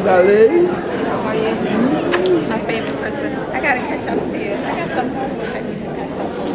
Magali. How are you? My favorite person. I gotta catch up to you. I got some homework I need to catch up to.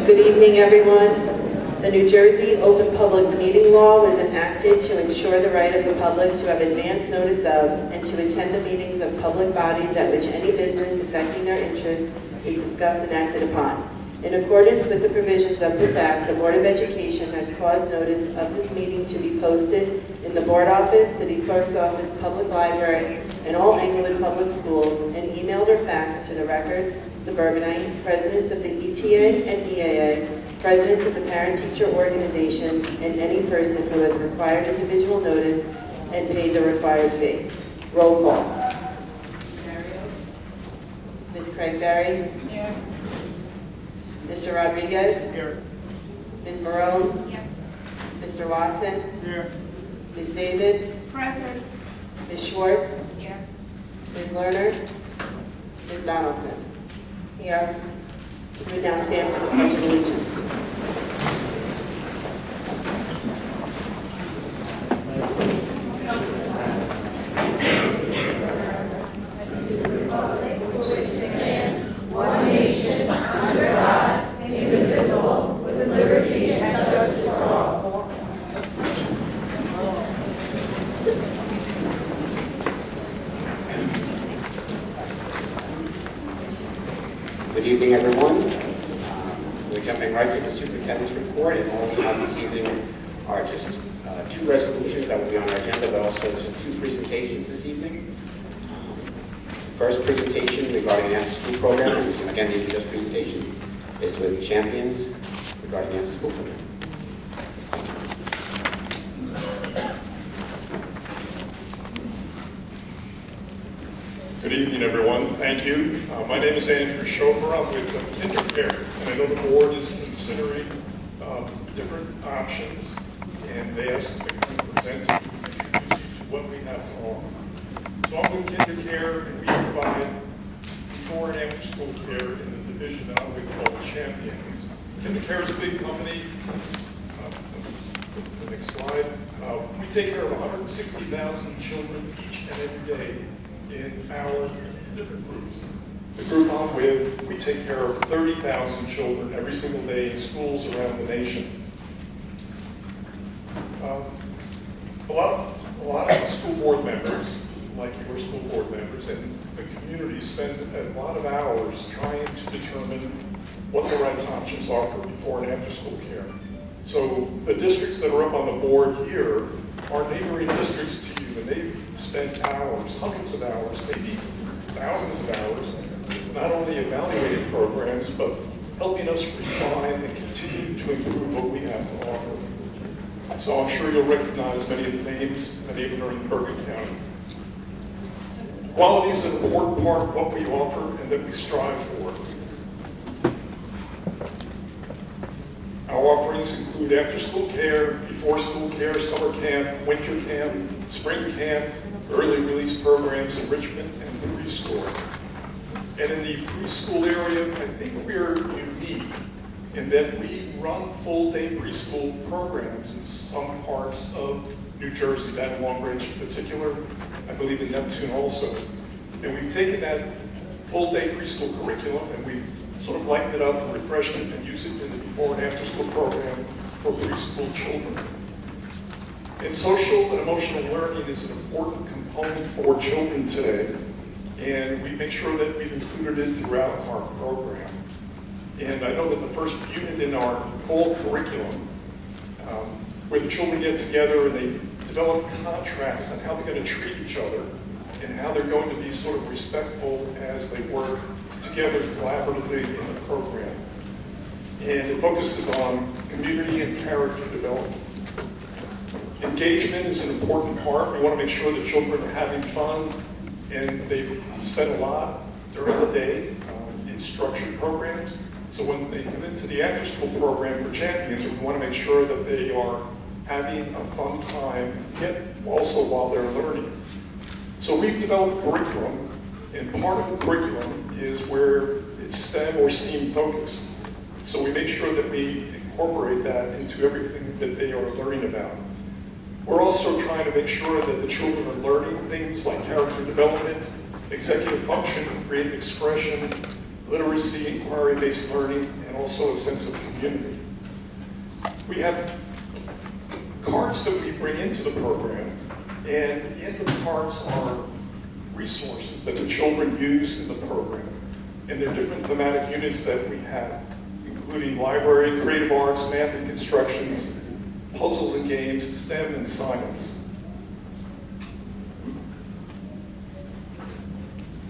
Good evening, everyone. The New Jersey Open Public Meeting Law was enacted to ensure the right of the public to have advance notice of and to attend the meetings of public bodies at which any business affecting their interests is discussed and acted upon. In accordance with the provisions of this Act, the Board of Education has caused notice of this meeting to be posted in the Board Office, City Clerk's Office, Public Library, and all Englewood Public Schools, and emailed or faxed to the Record, Suburbanite, presidents of the ETA and EAA, presidents of the parent-teacher organizations, and any person who has required individual notice and paid the required fee. Roll call. Ms. Craig Berry? Here. Mr. Rodriguez? Here. Ms. Marone? Here. Mr. Watson? Here. Ms. David? Present. Ms. Schwartz? Here. Ms. Lerner? Ms. Donaldson? Here. We now stand for the Pledge of Allegiance. Good evening, everyone. We're jumping right to the superintendent's report, and all we have this evening are just two resolutions that will be on our agenda, but also just two presentations this evening. First presentation regarding the after-school program, and again, these are just presentations, is with Champions regarding the after-school program. Good evening, everyone. Thank you. My name is Andrew Schofer. I'm with KinderCare, and I know the board is considering different options, and they asked us to come present and introduce you to what we have to offer. So I'm with KinderCare, and we provide before and after school care in the division that I'm with called Champions. KinderCare is a big company. Go to the next slide. We take care of 160,000 children each and every day in our different groups. The group I'm with, we take care of 30,000 children every single day in schools around the nation. A lot of school board members, like your school board members, and the community spend a lot of hours trying to determine what the right options are for before and after school care. So the districts that are up on the board here are neighboring districts to you, and they spend hours, hundreds of hours, maybe thousands of hours, not only evaluating programs, but helping us refine and continue to improve what we have to offer. So I'm sure you'll recognize many of the names, many of them are in Bergen County. Quality is an important part of what we offer and that we strive for. Our offerings include after-school care, before-school care, summer camp, winter camp, spring camp, early release programs, enrichment, and preschool. And in the preschool area, I think we're unique in that we run full-day preschool programs in some parts of New Jersey, that in Long Branch in particular, I believe in Neptune also. And we've taken that full-day preschool curriculum and we've sort of lightened it up and refreshed it and used it in the before and after school program for preschool children. And social and emotional learning is an important component for children today, and we make sure that we've included it throughout our program. And I know that the first unit in our fall curriculum, where the children get together and they develop contracts on how they're going to treat each other and how they're going to be sort of respectful as they work together collaboratively in the program. And it focuses on community and character development. Engagement is an important part. We want to make sure that children are having fun and they spend a lot during the day in structured programs. So when they come into the after-school program for Champions, we want to make sure that they are having a fun time, yet also while they're learning. So we've developed curriculum, and part of the curriculum is where it's STEM or STEAM focused. So we make sure that we incorporate that into everything that they are learning about. We're also trying to make sure that the children are learning things like character development, executive function, creative expression, literacy, inquiry-based learning, and also a sense of community. We have cards that we bring into the program, and in the cards are resources that the children use in the program. And there are different thematic units that we have, including library, creative arts, math and constructions, puzzles and games, STEM and science.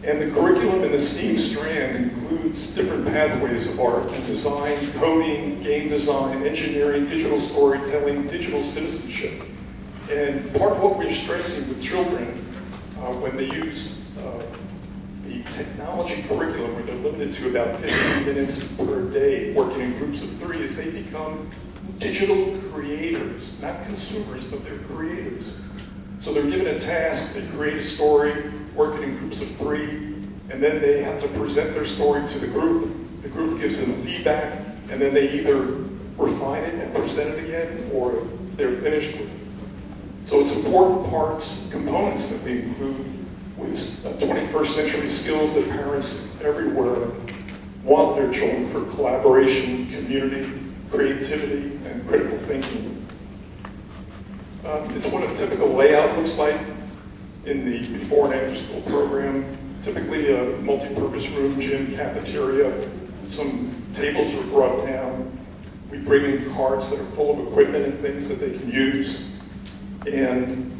And the curriculum in the STEAM strand includes different pathways of art and design, coding, game design, engineering, digital storytelling, digital citizenship. And part of what we're stressing with children when they use the technology curriculum, where they're limited to about 15 minutes per day, working in groups of 3, is they become digital creators, not consumers, but they're creators. So they're given a task, they create a story, working in groups of 3, and then they have to present their story to the group. The group gives them feedback, and then they either refine it and present it again, or they're finished with it. So it's important parts, components that they include with 21st century skills that parents everywhere want their children for collaboration, community, creativity, and critical thinking. It's what a typical layout looks like in the before and after school program. typically a multi-purpose room, gym, cafeteria. Some tables are brought down. We bring in carts that are full of equipment and things that they can use. And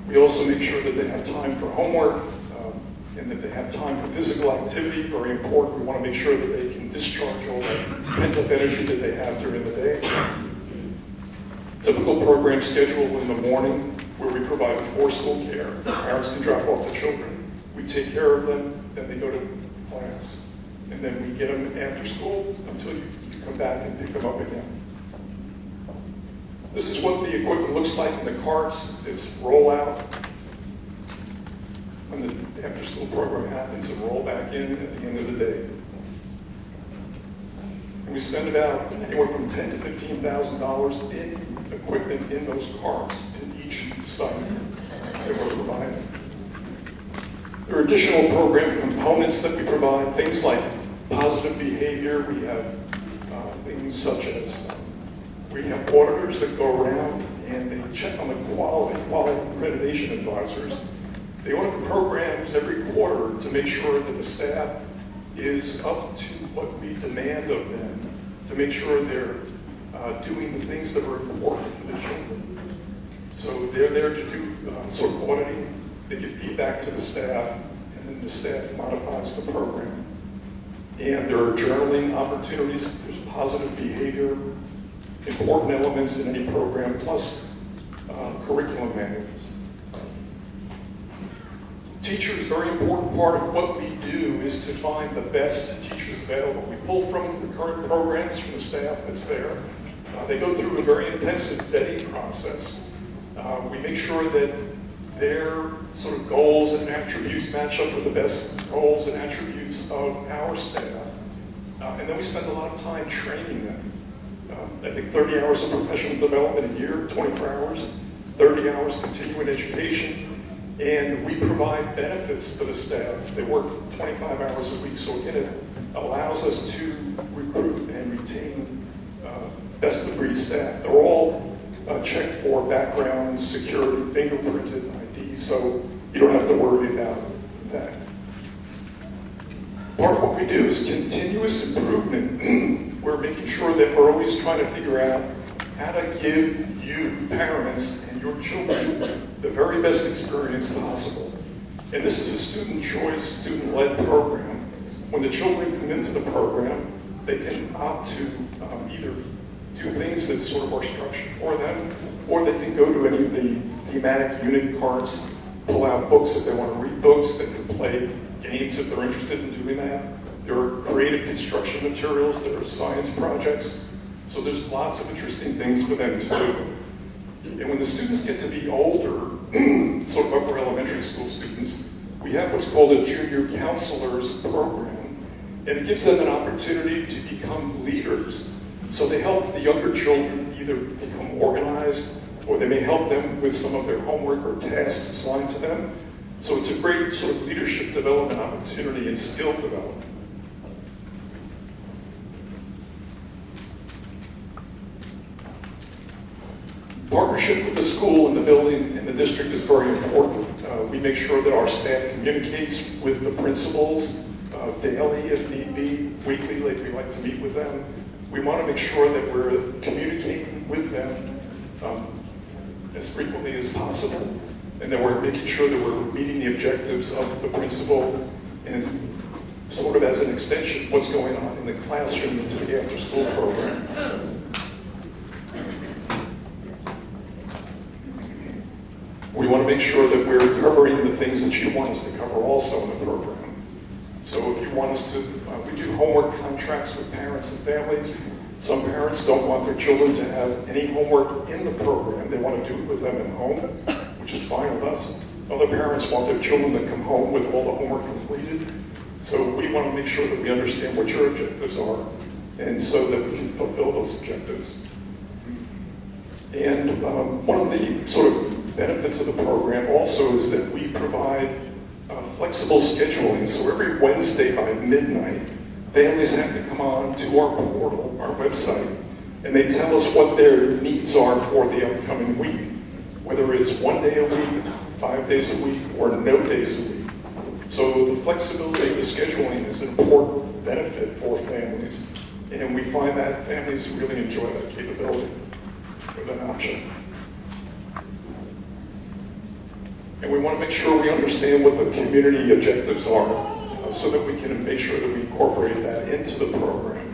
we also make sure that they have time for homework and that they have time for physical activity. Very important. We want to make sure that they can discharge all that pent-up energy that they have during the day. Typical program schedule in the morning where we provide before school care. Parents can drop off the children. We take care of them, then they go to class. And then we get them after school until you come back and pick them up again. This is what the equipment looks like in the carts. It's roll out when the after school program happens and roll back in at the end of the day. And we spend about anywhere from $10,000 to $15,000 in equipment in those carts in each site that we're providing. There are additional program components that we provide, things like positive behavior. We have things such as we have auditors that go around and they check on the quality accreditation advisors. They audit the programs every quarter to make sure that the staff is up to what we demand of them, to make sure they're doing the things that are important for the children. So they're there to do sort of auditing. They give feedback to the staff, and then the staff modifies the program. And there are journaling opportunities. There's positive behavior, important elements in any program, plus curriculum manuals. Teachers, very important part of what we do is to find the best teachers available. We pull from the current programs from the staff that's there. They go through a very intensive vetting process. We make sure that their sort of goals and attributes match up with the best goals and attributes of our staff. And then we spend a lot of time training them. I think 30 hours of professional development a year, 24 hours, 30 hours continuing education. And we provide benefits for the staff. They work 25 hours a week, so again, it allows us to recruit and retain best-of-breed staff. They're all checked for background, security, fingerprinted ID, so you don't have to worry about that. Part of what we do is continuous improvement. We're making sure that we're always trying to figure out how to give you, parents, and your children the very best experience possible. And this is a student choice, student-led program. When the children come into the program, they can opt to either do things that sort of are structured for them, or they can go to any of the thematic unit carts, pull out books if they want to read books, they can play games if they're interested in doing that. There are creative construction materials, there are science projects, so there's lots of interesting things for them to do. And when the students get to be older, sort of upper elementary school students, we have what's called a junior counselors program, and it gives them an opportunity to become leaders. So they help the younger children either become organized, or they may help them with some of their homework or tasks assigned to them. So it's a great sort of leadership development opportunity and skill development. Partnership with the school and the building and the district is very important. We make sure that our staff communicates with the principals daily if need be, weekly, like we like to meet with them. We want to make sure that we're communicating with them as frequently as possible, and that we're making sure that we're meeting the objectives of the principal and sort of as an extension what's going on in the classroom into the after-school program. We want to make sure that we're covering the things that you want us to cover also in the program. So if you want us to, we do homework contracts with parents and families. Some parents don't want their children to have any homework in the program. They want to do it with them at home, which is fine with us. Other parents want their children to come home with all the homework completed. So we want to make sure that we understand what your objectives are, and so that we can fulfill those objectives. And one of the sort of benefits of the program also is that we provide flexible scheduling. So every Wednesday by midnight, families have to come on to our portal, our website, and they tell us what their needs are for the upcoming week, whether it's 1 day a week, 5 days a week, or no days a week. So the flexibility of the scheduling is an important benefit for families. And we find that families really enjoy that capability with an option. And we want to make sure we understand what the community objectives are so that we can make sure that we incorporate that into the program,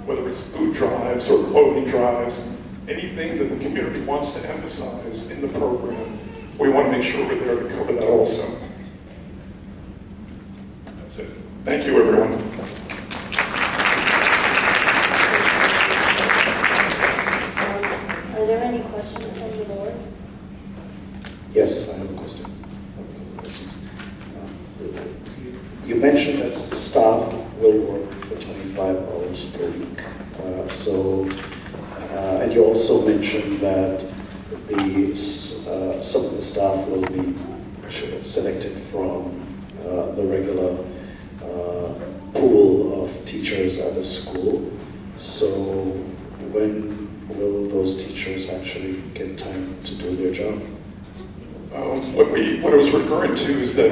whether it's food drives or clothing drives, anything that the community wants to emphasize in the program, we want to make sure we're there to cover that also. That's it. Thank you, everyone. Are there any questions from the board? Yes, I have a question. You mentioned that staff will work for 25 hours per week. And you also mentioned that some of the staff will be selected from the regular pool of teachers at the school. So when will those teachers actually get time to do their job? What I was referring to is that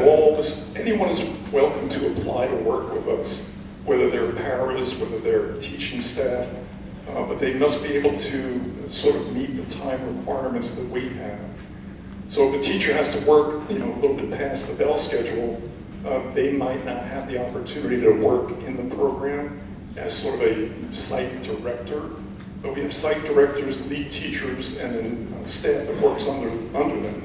anyone is welcome to apply to work with us, whether they're paras, whether they're teaching staff, but they must be able to sort of meet the time requirements that we have. So if a teacher has to work, a little bit past the bell schedule, they might not have the opportunity to work in the program as sort of a site director. But we have site directors, lead teachers, and then staff that works under them.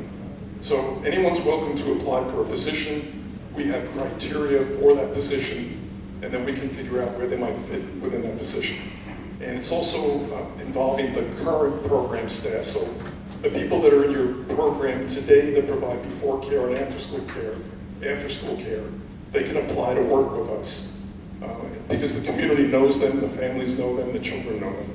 So anyone's welcome to apply for a position. We have criteria for that position, and then we can figure out where they might fit within that position. And it's also involving the current program staff. So the people that are in your program today that provide before care and after school care, they can apply to work with us. Because the community knows them, the families know them, the children know them.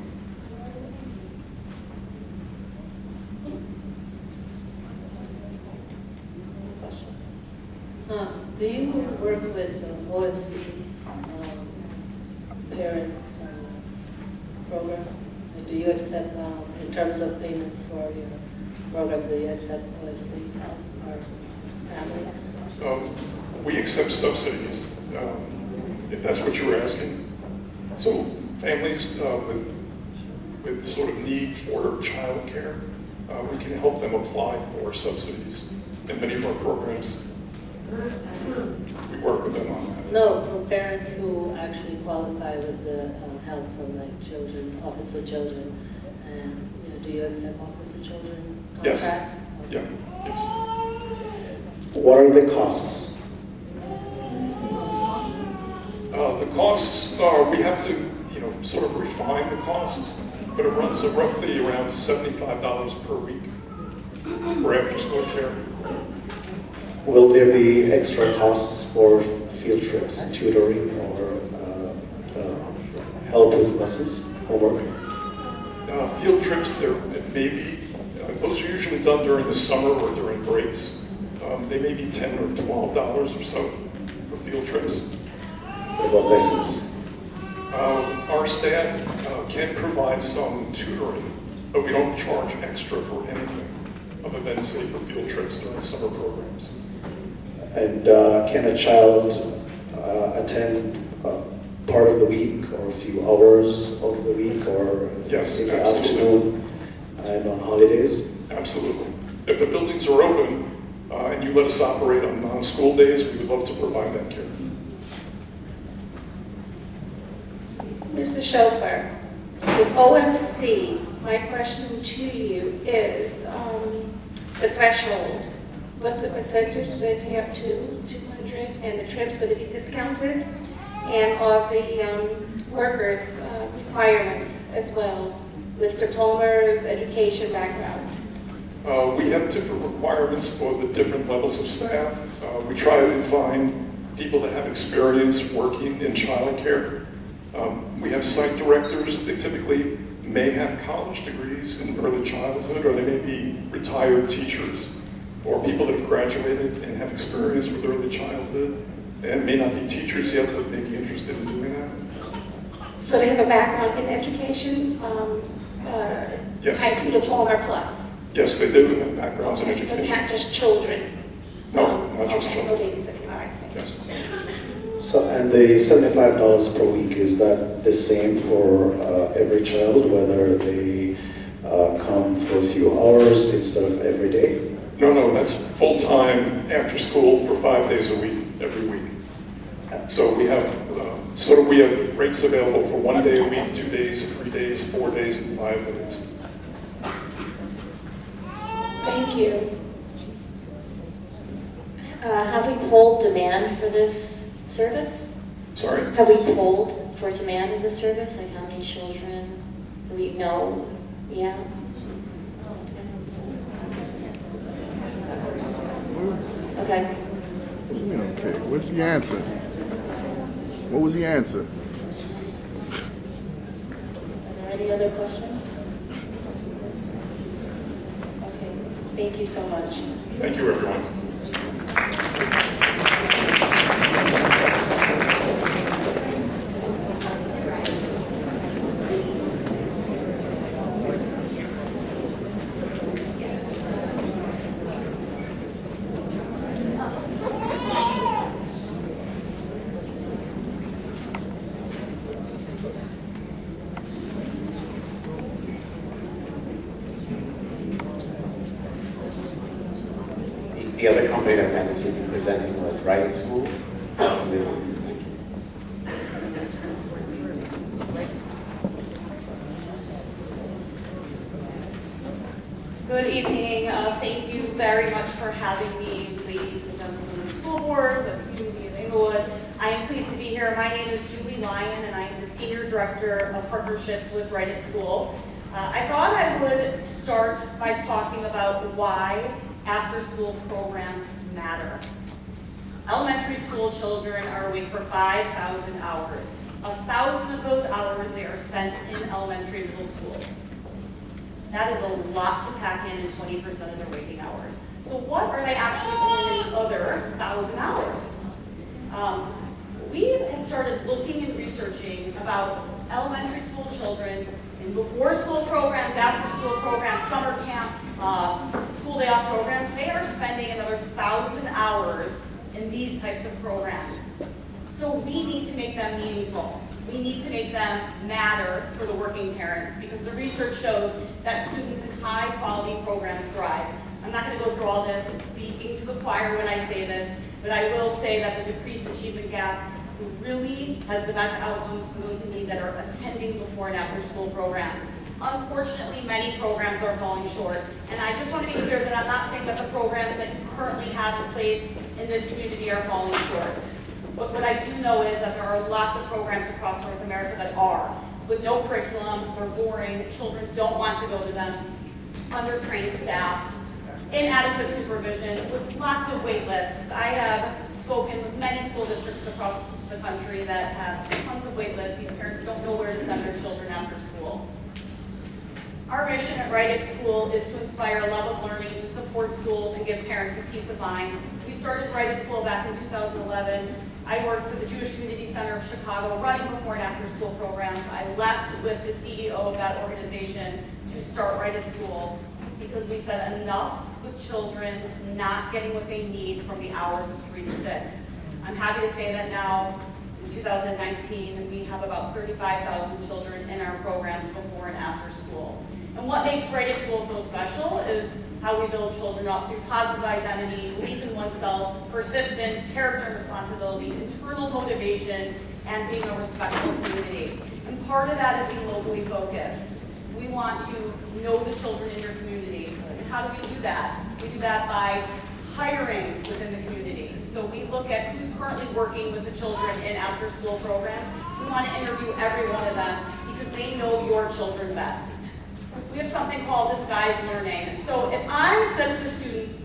Do you work with the OFC parent program? Do you accept, in terms of payments for your program, do you accept OFC or families? We accept subsidies, if that's what you were asking. So families with sort of need for child care, we can help them apply for subsidies in many of our programs. We work with them on that. No, for parents who actually qualify with the help from like children, Office of Children, and do you accept Office of Children contracts? Yes. Okay. Yeah. Yes. What are the costs? The costs are, we have to, sort of refine the costs, but it runs roughly around $75 per week for after-school care. Will there be extra costs for field trips, tutoring, or help with lessons, homework? Field trips, there may be, those are usually done during the summer or during breaks. They may be $10 or $12 or so for field trips. What about lessons? Our staff can provide some tutoring, but we don't charge extra for anything other than, say, for field trips during summer programs. And can a child attend part of the week or a few hours of the week or Yes, in the absolutely. afternoon and on holidays? Absolutely. If the buildings are open and you let us operate on non-school days, we would love to provide that care. Mr. Chauffeur, with OFC, my question to you is the threshold. What's the percentage they pay up to 200, and the trips, would it be discounted? And are the workers' requirements as well, with diplomas, education background? We have different requirements for the different levels of staff. We try to find people that have experience working in childcare. We have site directors that typically may have college degrees in early childhood, or they may be retired teachers, or people that have graduated and have experience with early childhood and may not be teachers yet, but may be interested in doing that. So they have a background in education, Yes. high school diploma plus? Yes, they do have backgrounds in So education. not just children? No, not just Okay, children. no babysitting, all right. Yes. So, and the $75 per week, is that the same for every child, whether they come for a few hours instead of every day? No, that's full-time after school for 5 days a week, every week. So we have we have rates available for 1 day a week, 2 days, 3 days, 4 days, and 5 days. Thank you. Have we polled demand for this service? Sorry? Have we polled for demand in this service? Like how many children? Do we know? Yeah. Okay. What do you mean, okay? What's the answer? What was the answer? Are there any other questions? Okay. Thank you so much. Thank you, everyone. The other company that had this evening presenting was Riot School. Good evening. Thank you very much for having me, ladies and gentlemen of the school board, the community of Englewood. I am pleased to be here. My name is Julie Lyon, and I am the Senior Director of Partnerships with Right at School. I thought I would start by talking about why after-school programs matter. Elementary school children are awake for 5,000 hours. 1,000 of those hours they are spent in elementary middle schools. That is a lot to pack in 20% of their waking hours. So what are they actually doing in the other 1,000 hours? We have started looking and researching about elementary school children in before school programs, after school programs, summer camps, school day off programs. They are spending another 1,000 hours in these types of programs. So we need to make them meaningful. We need to make them matter for the working parents because the research shows that students in high quality programs thrive. I'm not going to go through all this. I'm speaking to the choir when I say this, but I will say that the decreased achievement gap really has the best outcomes for those in need that are attending before and after school programs. Unfortunately, many programs are falling short, and I just want to be clear that I'm not saying that the programs that you currently have in place in this community are falling short. But what I do know is that there are lots of programs across North America that are. With no curriculum, they're boring, children don't want to go to them, under-trained staff, inadequate supervision, with lots of wait lists. I have spoken with many school districts across the country that have tons of wait lists. These parents don't know where to send their children after school. Our mission at Right at School is to inspire a love of learning, to support schools, and give parents a peace of mind. We started Right at School back in 2011. I worked for the Jewish Community Center of Chicago running before and after school programs. I left with the CEO of that organization to start Right at School because we said enough with children not getting what they need from the hours of 3 to 6. I'm happy to say that now, in 2019, we have about 35,000 children in our programs before and after school. And what makes Right at School so special is how we build children up through positive identity, belief in oneself, persistence, character and responsibility, internal motivation, and being a respectful community. And part of that is being locally focused. We want to know the children in your community. And how do we do that? We do that by hiring within the community. So we look at who's currently working with the children in after-school programs. We want to interview every one of them because they know your children best. We have something called disguised learning. So if I said to the students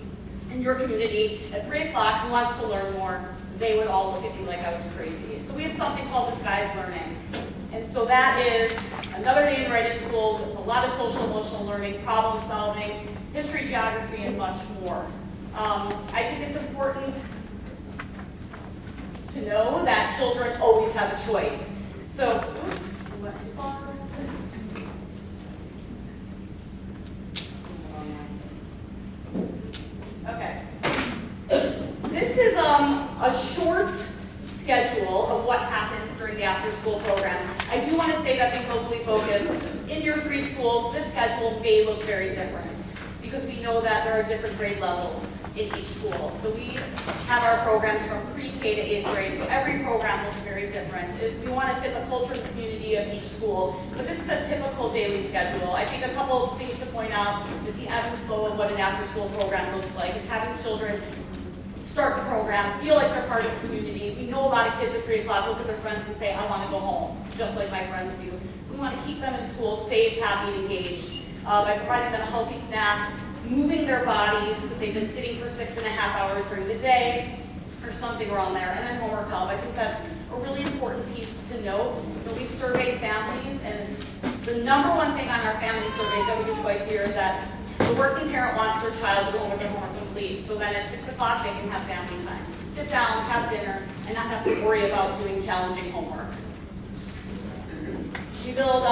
in your community at 3 o'clock who wants to learn more, they would all look at me like I was crazy. So we have something called disguised learning. And so that is another day in Right at School with a lot of social emotional learning, problem solving, history, geography, and much more. I think it's important to know that children always have a choice. So, oops, I went too far. Okay. This is a short schedule of what happens during the after-school program. I do want to say that being locally focused, in your 3 schools, this schedule may look very different because we know that there are different grade levels in each school. So we have our programs from pre-K to 8th grade, so every program looks very different. We want to fit the culture and community of each school, but this is a typical daily schedule. I think a couple of things to point out is the ebb and flow of what an after-school program looks like, is having children start the program, feel like they're part of the community. We know a lot of kids at 3 o'clock look at their friends and say, I want to go home, just like my friends do. We want to keep them in school safe, happy, and engaged by providing them a healthy snack, moving their bodies because they've been sitting for 6.5 hours during the day, or something around there, and then homework help. I think that's a really important piece to note. You know, we've surveyed families, and the number one thing on our family surveys that we do twice a year is that the working parent wants their child to go home with their homework complete, so then at 6 o'clock they can have family time. Sit down, have dinner, and not have to worry about doing challenging homework. We build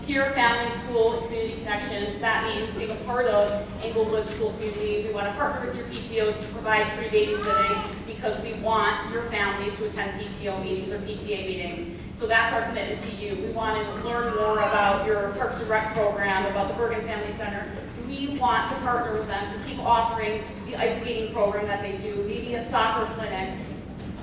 peer, family, school, community connections. That means being a part of Englewood school community. We want to partner with your PTOs to provide free babysitting because we want your families to attend PTO meetings or PTA meetings. So that's our commitment to you. We want to learn more about your Parks and Rec program, about the Bergen Family Center. We want to partner with them to keep offering the ice skating program that they do, maybe a soccer clinic.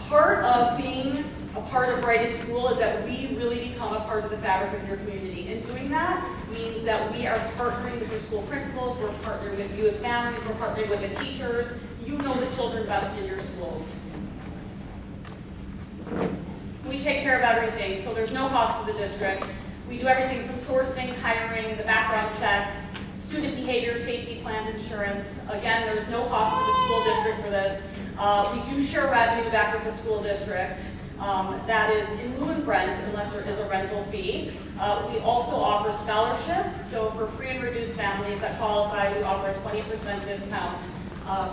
Part of being a part of Right in School is that we really become a part of the fabric of your community. And doing that means that we are partnering with your school principals, we're partnering with you as families, we're partnering with the teachers. You know the children best in your schools. We take care of everything, so there's no cost to the district. We do everything from sourcing, hiring, the background checks, student behavior, safety plans, insurance. Again, there's no cost to the school district for this. We do share revenue back with the school district. That is in lieu of rent, unless there is a rental fee. We also offer scholarships, so for free and reduced families that qualify, we offer a 20% discount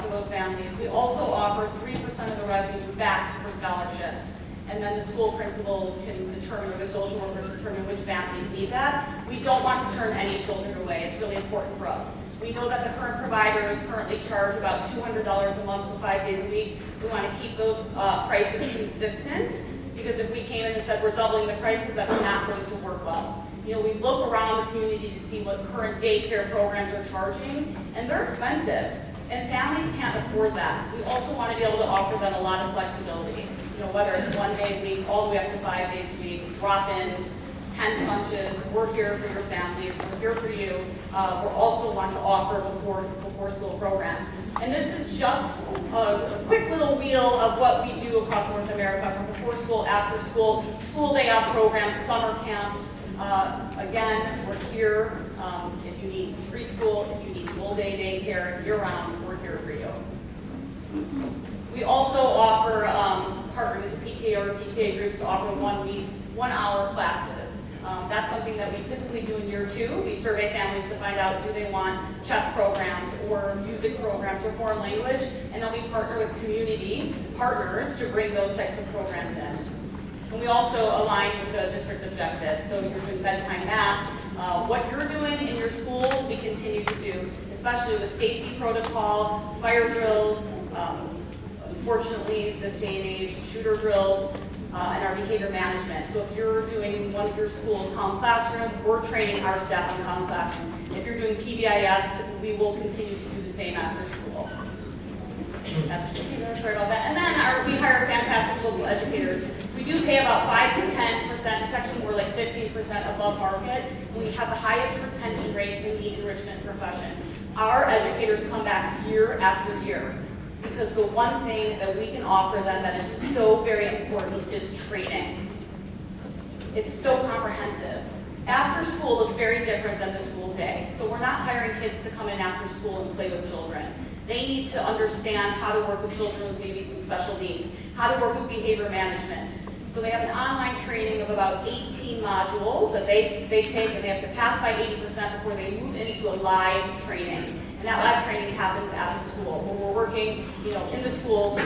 for those families. We also offer 3% of the revenues back for scholarships. And then the school principals can determine, or the social workers determine which families need that. We don't want to turn any children away. It's really important for us. We know that the current providers currently charge about $200 a month for 5 days a week. We want to keep those prices consistent, because if we came in and said we're doubling the prices, that's not going to work well. You know, we look around the community to see what current daycare programs are charging, and they're expensive, and families can't afford that. We also want to be able to offer them a lot of flexibility. You know, whether it's 1 day a week, all the way up to 5 days a week, drop-ins, 10 punches, we're here for your families, we're here for you. We also want to offer before school programs. And this is just a quick little wheel of what we do across North America, from before school, after school, school day off programs, summer camps. Again, we're here if you need preschool, if you need full day daycare, year-round, we're here for you. We also offer, partner with the PTA or PTA groups to offer 1 week, 1 hour classes. That's something that we typically do in year 2. We survey families to find out, do they want chess programs or music programs or foreign language, and then we partner with community partners to bring those types of programs in. And we also align with the district objectives. So you're doing bedtime math. What you're doing in your schools, we continue to do, especially with safety protocol, fire drills, unfortunately, this day and age, shooter drills, and our behavior management. So if you're doing in one of your schools Common Classroom, we're training our staff on Common Classroom. If you're doing PBIS, we will continue to do the same after school. Sorry about that. And then we hire fantastic local educators. We do pay about 5 to 10%, it's actually more like 15% above market, and we have the highest retention rate in the enrichment profession. Our educators come back year after year, because the one thing that we can offer them that is so very important is training. It's so comprehensive. After school looks very different than the school day. So we're not hiring kids to come in after school and play with children. They need to understand how to work with children with maybe some special needs, how to work with behavior management. So they have an online training of about 18 modules that they take, and they have to pass by 80% before they move into a live training. And that live training happens at the school, where we're working, in the school to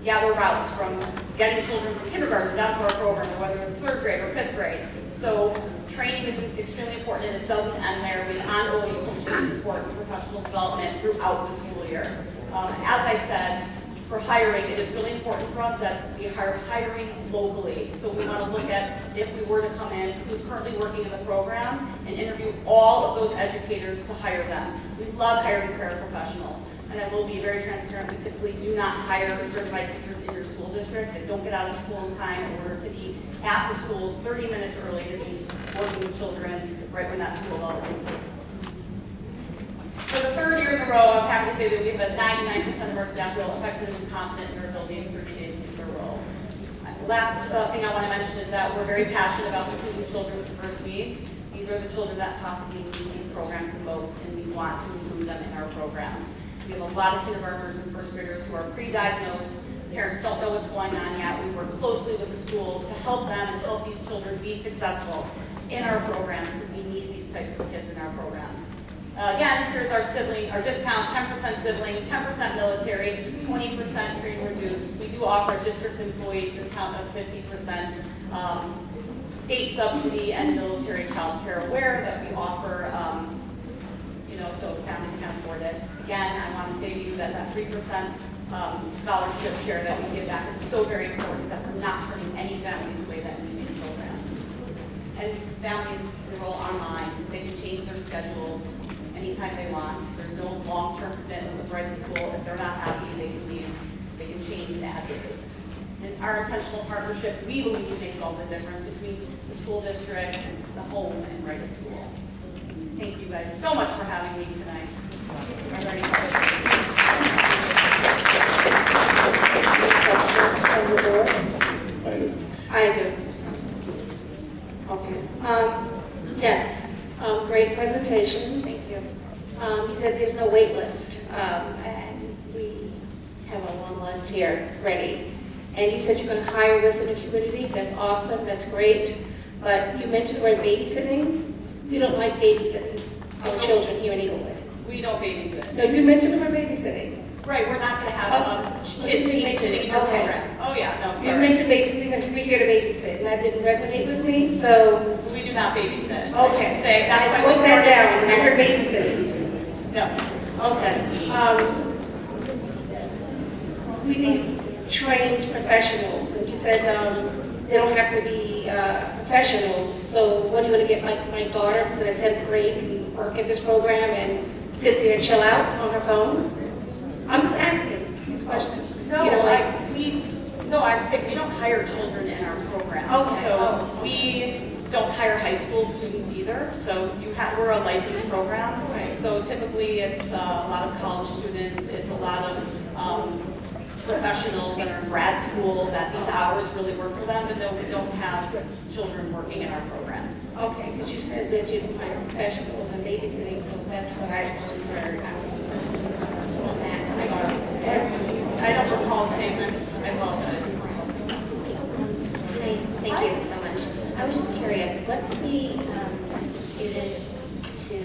gather routes from getting children from kindergarten down to our program, or whether it's 3rd grade or 5th grade. So training is extremely important, and it doesn't end there. We have ongoing coaching support and professional development throughout the school year. As I said, for hiring, it is really important for us that we are hiring locally. So we want to look at, if we were to come in, who's currently working in the program, and interview all of those educators to hire them. We love hiring paraprofessionals. And I will be very transparent, we typically do not hire certified teachers in your school district that don't get out of school in time in order to be at the schools 30 minutes early to be working with children right when that school opens. For the third year in a row, I'm happy to say that we have a 99% of our staff feel effective and confident in their abilities 30 days into their role. The last thing I want to mention is that we're very passionate about including children with diverse needs. These are the children that possibly need these programs the most, and we want to include them in our programs. We have a lot of kindergartners and first graders who are pre-diagnosed. Parents don't know what's going on yet. We work closely with the school to help them and help these children be successful in our programs because we need these types of kids in our programs. Again, here's our discount, 10% sibling, 10% military, 20% train reduced. We do offer a district employee discount of 50%, state subsidy, and military child care aware that we offer, so families can afford it. Again, I want to say to you that 3% scholarship share that we give back is so very important that we're not turning any families away that need these programs. And families enroll online. They can change their schedules anytime they want. There's no long-term commitment with right to school. If they're not happy, they can leave. They can change addresses. And our intentional partnership, we believe, makes all the difference between the school district, the home, and right at school. Thank you guys so much for having me tonight. I'm ready for questions. I do. Okay. Yes. Great presentation. Thank you. You said there's no wait list, and we have a long list here ready. And you said you're going to hire within the community. That's awesome. That's great. But you mentioned the word babysitting. You don't like babysitting our children here in Englewood. We don't babysit. No, you mentioned the word babysitting. Right, we're not going to have kids babysitting in your program. Oh yeah, no, sorry. You mentioned because we're here to babysit, and that didn't resonate with me, so. We do not babysit. Okay. Say, that's I why put that down, I heard babysitting. No. Okay. We need trained professionals, and you said they don't have to be professionals, so what are you going to get, like my daughter who's in the 10th grade can work at this program and sit there and chill out on her phone? I'm just asking these questions. No, you know, I'm saying we don't hire children in our program. Okay. So we don't hire high school students either. So we're a licensed program. Right. So typically it's a lot of college students. It's a lot of professionals that are in grad school that these hours really work for them. But no, we don't have children working in our programs. Okay, because you said that you didn't hire professionals and babysitting, so that's what I heard. I don't recall statements. I apologize. Thank you so much. I was just curious, what's the student to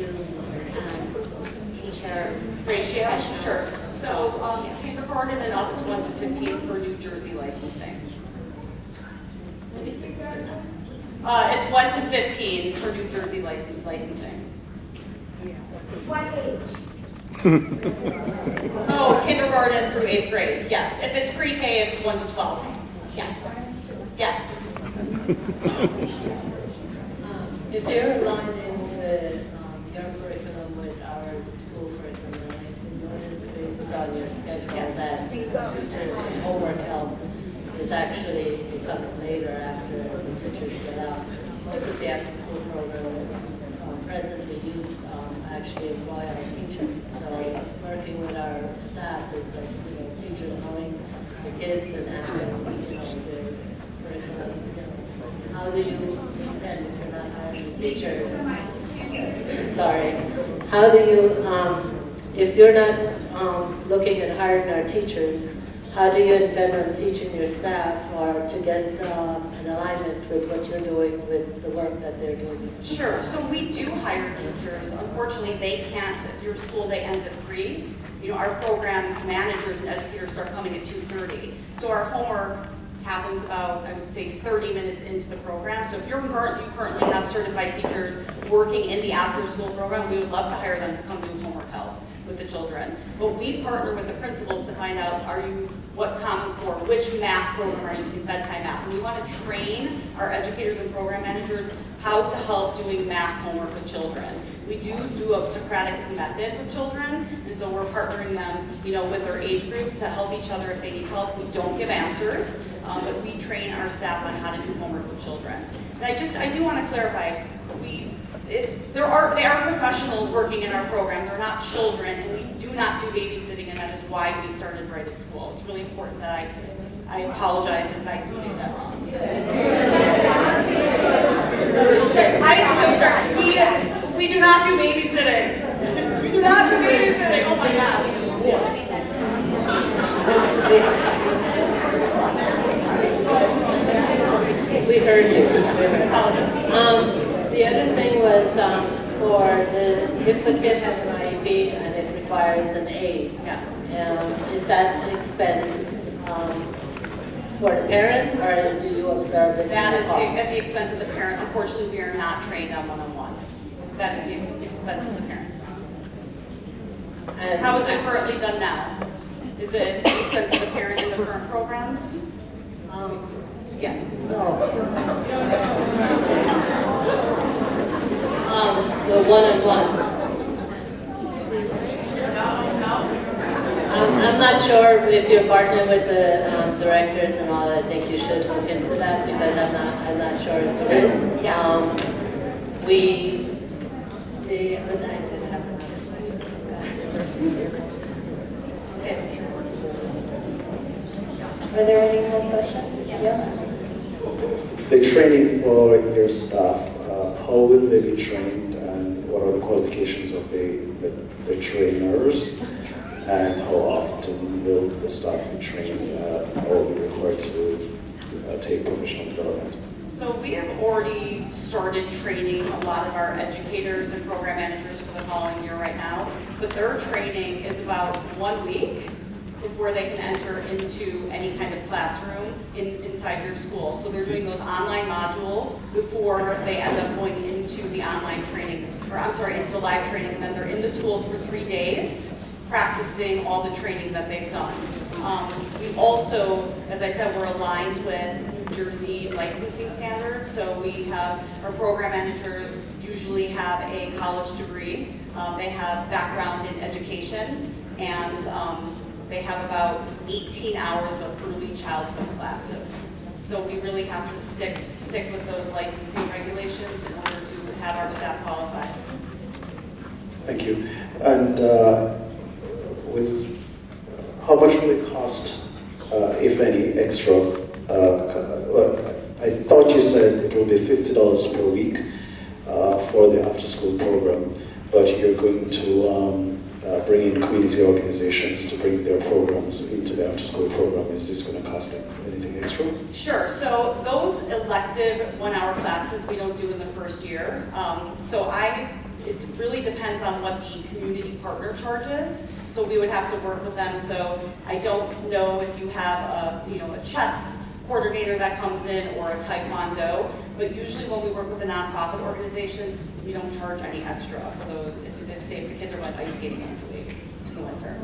teacher ratio? Sure. So kindergarten and up, it's 1 to 15 for New Jersey licensing. It's 1 to 15 for New Jersey licensing. What age? Oh, kindergarten through 8th grade. Yes. If it's pre-K, it's 1 to 12. Yeah. Yeah. If they're aligning with your curriculum with our school curriculum, and yours is based on your schedule, Yes. that teachers and homework help is actually, it comes later after the teachers get out. Most of the after-school programs presently use actually employ our teachers. So working with our staff is like, teachers knowing the kids and having, their curriculum. How do you, and if you're not hiring teachers, sorry, how do you, if you're not looking at hiring our teachers, how do you intend on teaching your staff or to get an alignment with what you're doing with the work that they're doing? Sure. So we do hire teachers. Unfortunately, they can't. If your school day ends at 3, our program managers and educators start coming at 2:30. So our homework happens about, I would say, 30 minutes into the program. So if you currently have certified teachers working in the after-school program, we would love to hire them to come do homework help. with the children. But we partner with the principals to find out, what Common Core, which math program are you using bedtime math? And we want to train our educators and program managers how to help doing math homework with children. We do a Socratic method with children, and so we're partnering them, with their age groups to help each other if they need help. We don't give answers, but we train our staff on how to do homework with children. And I do want to clarify, they are professionals working in our program. They're not children, and we do not do babysitting, and that is why we started right at school. It's really important that I apologize if I did that wrong. I am so sorry. We do not do babysitting. We do not do babysitting. Oh my God. We heard you. The other thing was if the kid has an IEP and it requires an aid, Yes. Is that an expense for the parent, or do you observe it? That is at the expense of the parent. Unfortunately, we are not trained on one-on-one. That is the expense of the parent. And how is it currently done now? Is it the expense of the parent in the current programs? Yeah. The one-on-one. I'm not sure if you're partnering with the directors and all. I think you should look into that because I'm not sure if it is. Okay. Are there any more questions? Yes. The training for your staff, how will they be trained, and what are the qualifications of the trainers, and how often will the staff be trained or be required to take professional development? So we have already started training a lot of our educators and program managers for the following year right now, but their training is about 1 week before they can enter into any kind of classroom inside your school. So they're doing those online modules before they end up going into the online training, into the live training, and then they're in the schools for 3 days practicing all the training that they've done. We also, as I said, we're aligned with New Jersey licensing standards, so we have our program managers usually have a college degree. They have background in education, and they have about 18 hours of early childhood classes. So we really have to stick with those licensing regulations in order to have our staff qualified. Thank you. And how much will it cost, if any, extra? I thought you said it will be $50 per week for the after-school program, but you're going to bring in community organizations to bring their programs into the after-school program. Is this going to cost anything extra? Sure. So those elective 1-hour classes we don't do in the first year. It really depends on what the community partner charges. So we would have to work with them. So I don't know if you have a chess coordinator that comes in or a taekwondo, but usually when we work with the nonprofit organizations, we don't charge any extra for those if say if the kids are like ice skating once a week in the winter.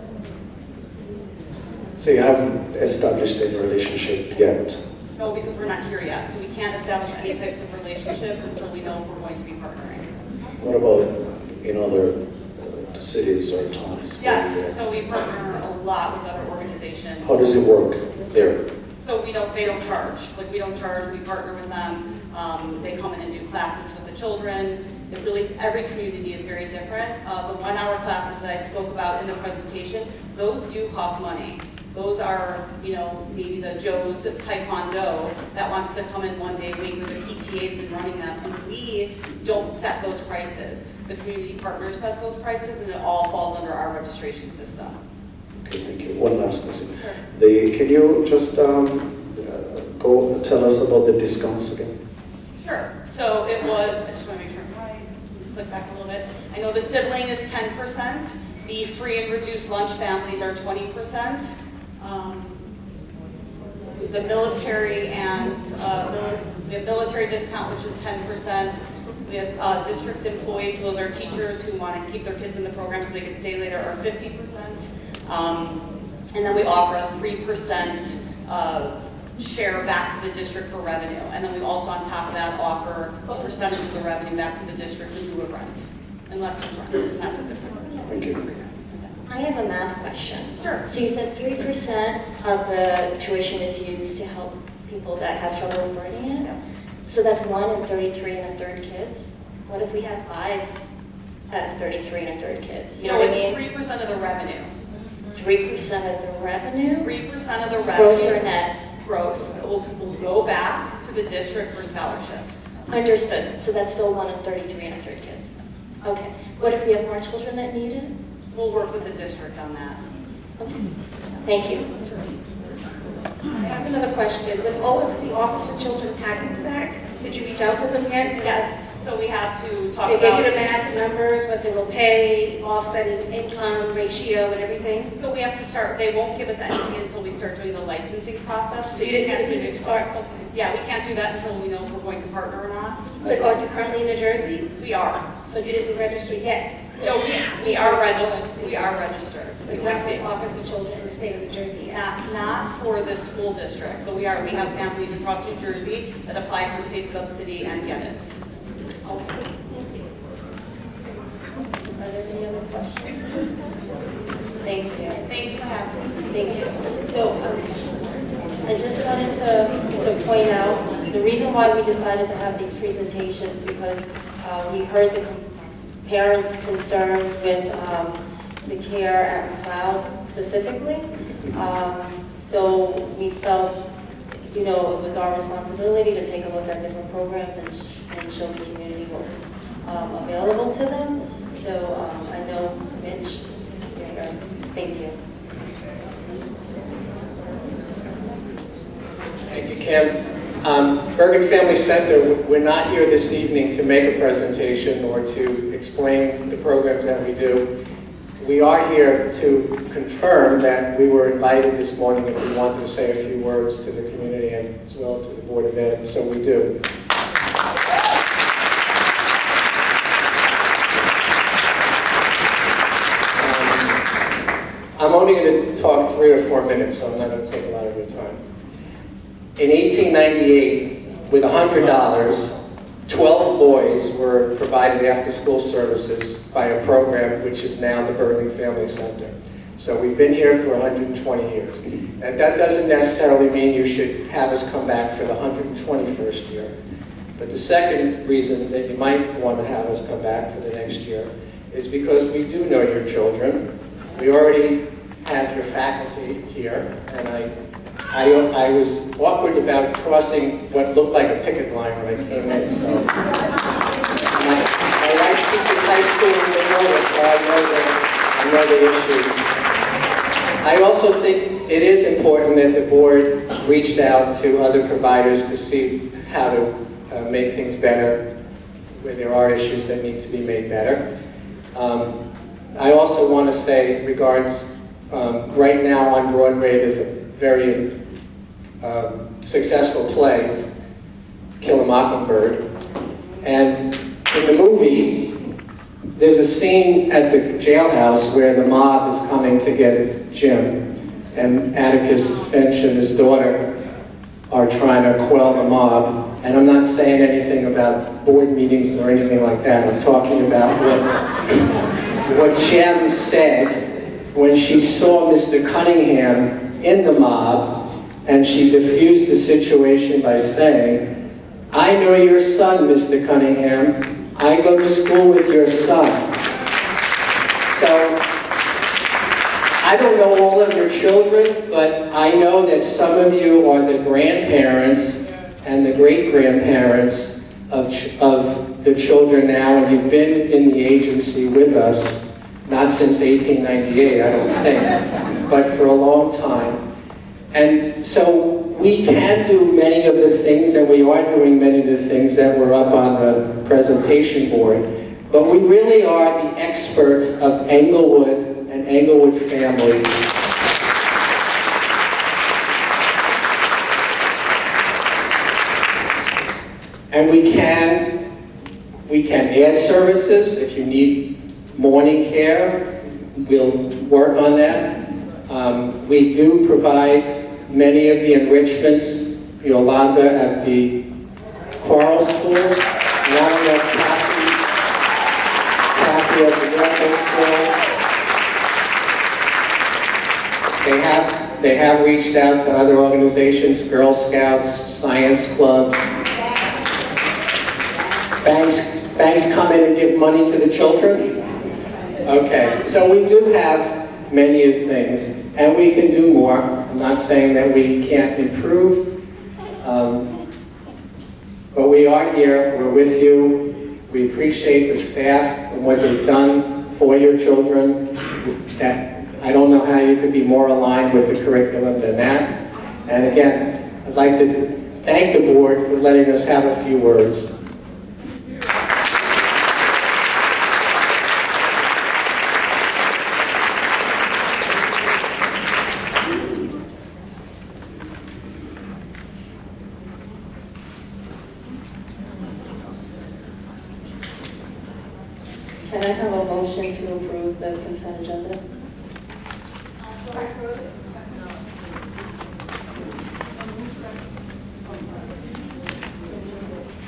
So you haven't established any relationship yet? No, because we're not here yet. So we can't establish any types of relationships until we know if we're going to be partnering. What about in other cities or towns? Yes, so we partner a lot with other organizations. How does it work there? So they don't charge. We don't charge, we partner with them. They come in and do classes with the children. Every community is very different. The 1-hour classes that I spoke about in the presentation, those do cost money. Those are, maybe the Joe's Taekwondo that wants to come in 1 day a week, where the PTA's been running them, and we don't set those prices. The community partner sets those prices, and it all falls under our registration system. Okay, thank you. One last question. Sure. Can you just tell us about the discounts again? Sure. So it was, I just want to make sure I click back a little bit. I know the sibling is 10%. The free and reduced lunch families are 20%. The military and the military discount, which is 10%. We have district employees, so those are teachers who want to keep their kids in the program so they can stay later, are 50%. And then we offer a 3% share back to the district for revenue. And then we also, on top of that, offer a percentage of the revenue back to the district in lieu of rent, unless there's rent. And that's a different. Thank you. I have a math question. Sure. So you said 3% of the tuition is used to help people that have trouble affording it? Yeah. So that's 1 in 33 and a third kids? What if we have 5 out of 33 and a third kids? You know what I mean? It's 3% of the revenue. 3% of the revenue? 3% of the revenue. Gross or net? Gross. Will go back to the district for scholarships. Understood. So that's still 1 in 33 and a third kids. Okay. What if we have more children that need it? We'll work with the district on that. Okay. Thank you. I have another question. Does OFC offer children Hackensack? Did you reach out to them yet? Yes. So we have to talk They about. gave you the math numbers, what they will pay, offsetting income ratio and everything? So we have to start. They won't give us anything until we start doing the licensing process. So you didn't start? Okay. Yeah, we can't do that until we know if we're going to partner or not. But are you currently in New Jersey? We are. So you didn't register yet? No, we are registered. We are registered. But you have to offer some children in the state of New Jersey yet? Not for the school district, but we are. We have families across New Jersey that apply for state subsidy and get it. Okay. Are there any other questions? Thank you. Thanks for having me. Thank you. So I just wanted to point out, the reason why we decided to have these presentations because we heard the parents' concerns with the care at McLeod specifically. So we felt, you know, it was our responsibility to take a look at different programs and show the community what was available to them. So I know Mitch, thank you. Thank you, Kim. Bergen Family Center, we're not here this evening to make a presentation or to explain the programs that we do. We are here to confirm that we were invited this morning if we wanted to say a few words to the community and as well to the Board of Ed, so we do. I'm only going to talk 3 or 4 minutes, so I'm not going to take a lot of your time. In 1898, with $100, 12 boys were provided after-school services by a program which is now the Bergen Family Center. So we've been here for 120 years. And that doesn't necessarily mean you should have us come back for the 121st year. But the second reason that you might want to have us come back for the next year is because we do know your children. We already have your faculty here, and I was awkward about crossing what looked like a picket line when I came in, so. My wife teaches high school in Englewood, so I know the issues. I also think it is important that the board reached out to other providers to see how to make things better, where there are issues that need to be made better. I also want to say, regards, right now on Broadway, there's a very successful play, Kill a Mockingbird. And in the movie, there's a scene at the jailhouse where the mob is coming to get Jim, and Atticus Finch and his daughter are trying to quell the mob. And I'm not saying anything about board meetings or anything like that. I'm talking about what Jem said when she saw Mr. Cunningham in the mob, and she diffused the situation by saying, "I know your son, Mr. Cunningham. I go to school with your son." So, I don't know all of your children, but I know that some of you are the grandparents and the great-grandparents of the children now, and you've been in the agency with us, not since 1898, I don't think, but for a long time. And so we can do many of the things, and we are doing many of the things that were up on the presentation board, but we really are the experts of Englewood and Englewood families. And We can add services. If you need morning care, we'll work on that. We do provide many of the enrichments, Yolanda at the choral school, Yolanda Kathy at the Greco school. They have reached out to other organizations, Girl Scouts, science clubs. Banks come in and give money to the children? Okay, so we do have many of things, and we can do more. I'm not saying that we can't improve, but we are here, we're with you. We appreciate the staff and what they've done for your children. That I don't know how you could be more aligned with the curriculum than that. And again, I'd like to thank the board for letting us have a few words. Can I have a motion to approve the consent agenda?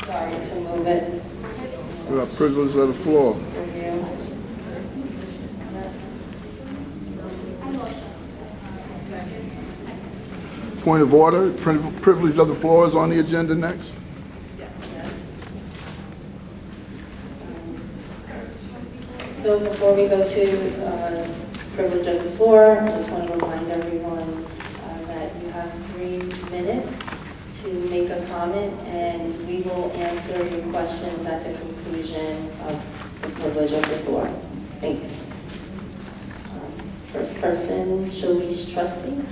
Sorry, to move it. We have privilege of the floor. Review. Point of order, privilege of the floor is on the agenda next. So before we go to privilege of the floor, I just want to remind everyone that you have 3 minutes to make a comment, and we will answer your questions at the conclusion of the privilege of the floor. Thanks. First person, Shalice Trustee.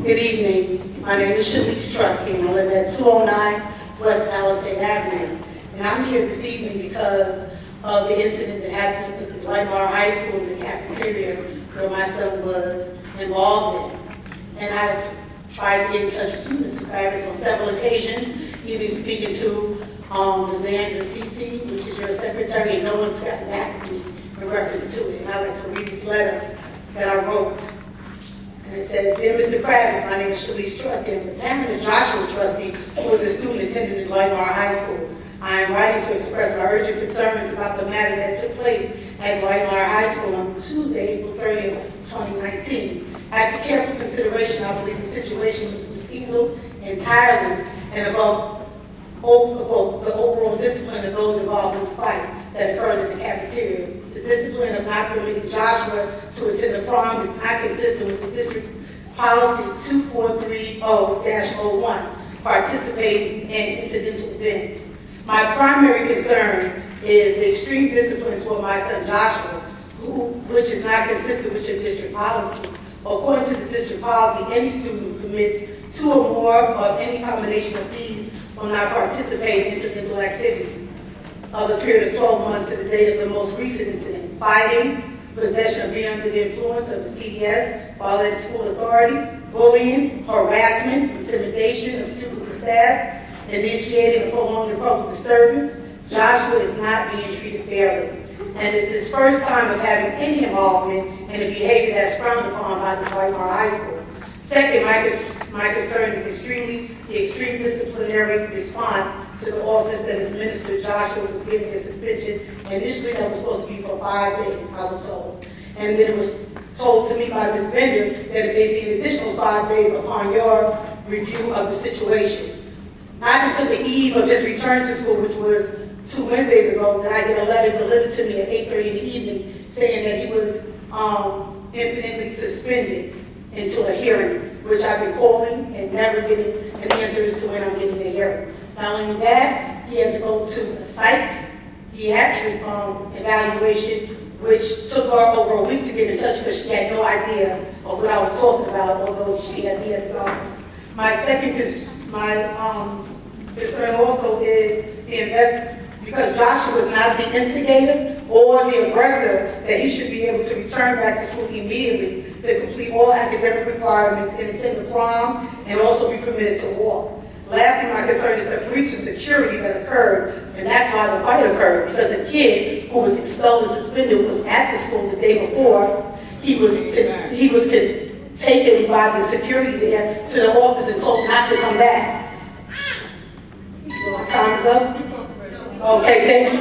Good evening. My name is Shalice Trustee, and I live at 209 West Palisade Avenue. And I'm here this evening because of the incident that happened with the Whitemar High School in the cafeteria where my son was involved in. And I tried to get in touch with you, Mr. Kravitz, on several occasions, either speaking to Lizandra CC, which is your secretary, and no one's gotten back to me in reference to it. And I'd like to read this letter that I wrote. And it says, Dear Mr. Kravitz, my name is Shalice Trustee. I'm the parent of Joshua Trustee, who was a student attending the Whitemar High School. I am writing to express my urgent concerns about the matter that took place at Whitemar High School on Tuesday, April 30th, 2019. After careful consideration, I believe the situation was handled entirely and above the overall discipline of those involved in the fight that occurred in the cafeteria. The discipline of not permitting Joshua to attend the prom is not consistent with the district policy 2430-01, participating in incidental events. My primary concern is the extreme discipline toward my son Joshua, which is not consistent with your district policy. According to the district policy, any student who commits 2 or more of any combination of these will not participate in incidental activities of the period of 12 months to the date of the most recent incident: fighting, possession of being under the influence of the CDS, violating school authority, bullying, harassment, intimidation of students and staff, initiating a prolonged public disturbance. Joshua is not being treated fairly, and it's his first time of having any involvement in a behavior that's frowned upon by the Whitemar High School. Second, my concern is the extreme disciplinary response to the office that his minister Joshua was given a suspension. Initially, that was supposed to be for 5 days, I was told. And then it was told to me by Ms. Bender that it may be an additional 5 days upon your review of the situation. Not until the eve of his return to school, which was 2 Wednesdays ago, did I get a letter delivered to me at 8:30 in the evening saying that he was infinitely suspended until a hearing, which I've been calling and never getting an answer as to when I'm getting a hearing. Not only that, he had to go to a psychiatric evaluation, which took her over a week to get in touch because she had no idea of what I was talking about, although he had my second concern also is the because Joshua was not the instigator or the aggressor, that he should be able to return back to school immediately to complete all academic requirements and attend the prom and also be permitted to walk. Lastly, my concern is the breach of security that occurred, and that's why the fight occurred, because a kid who was expelled and suspended was at the school the day before. He was taken by the security there to the office and told not to come back. So my time is up? Okay, thank you.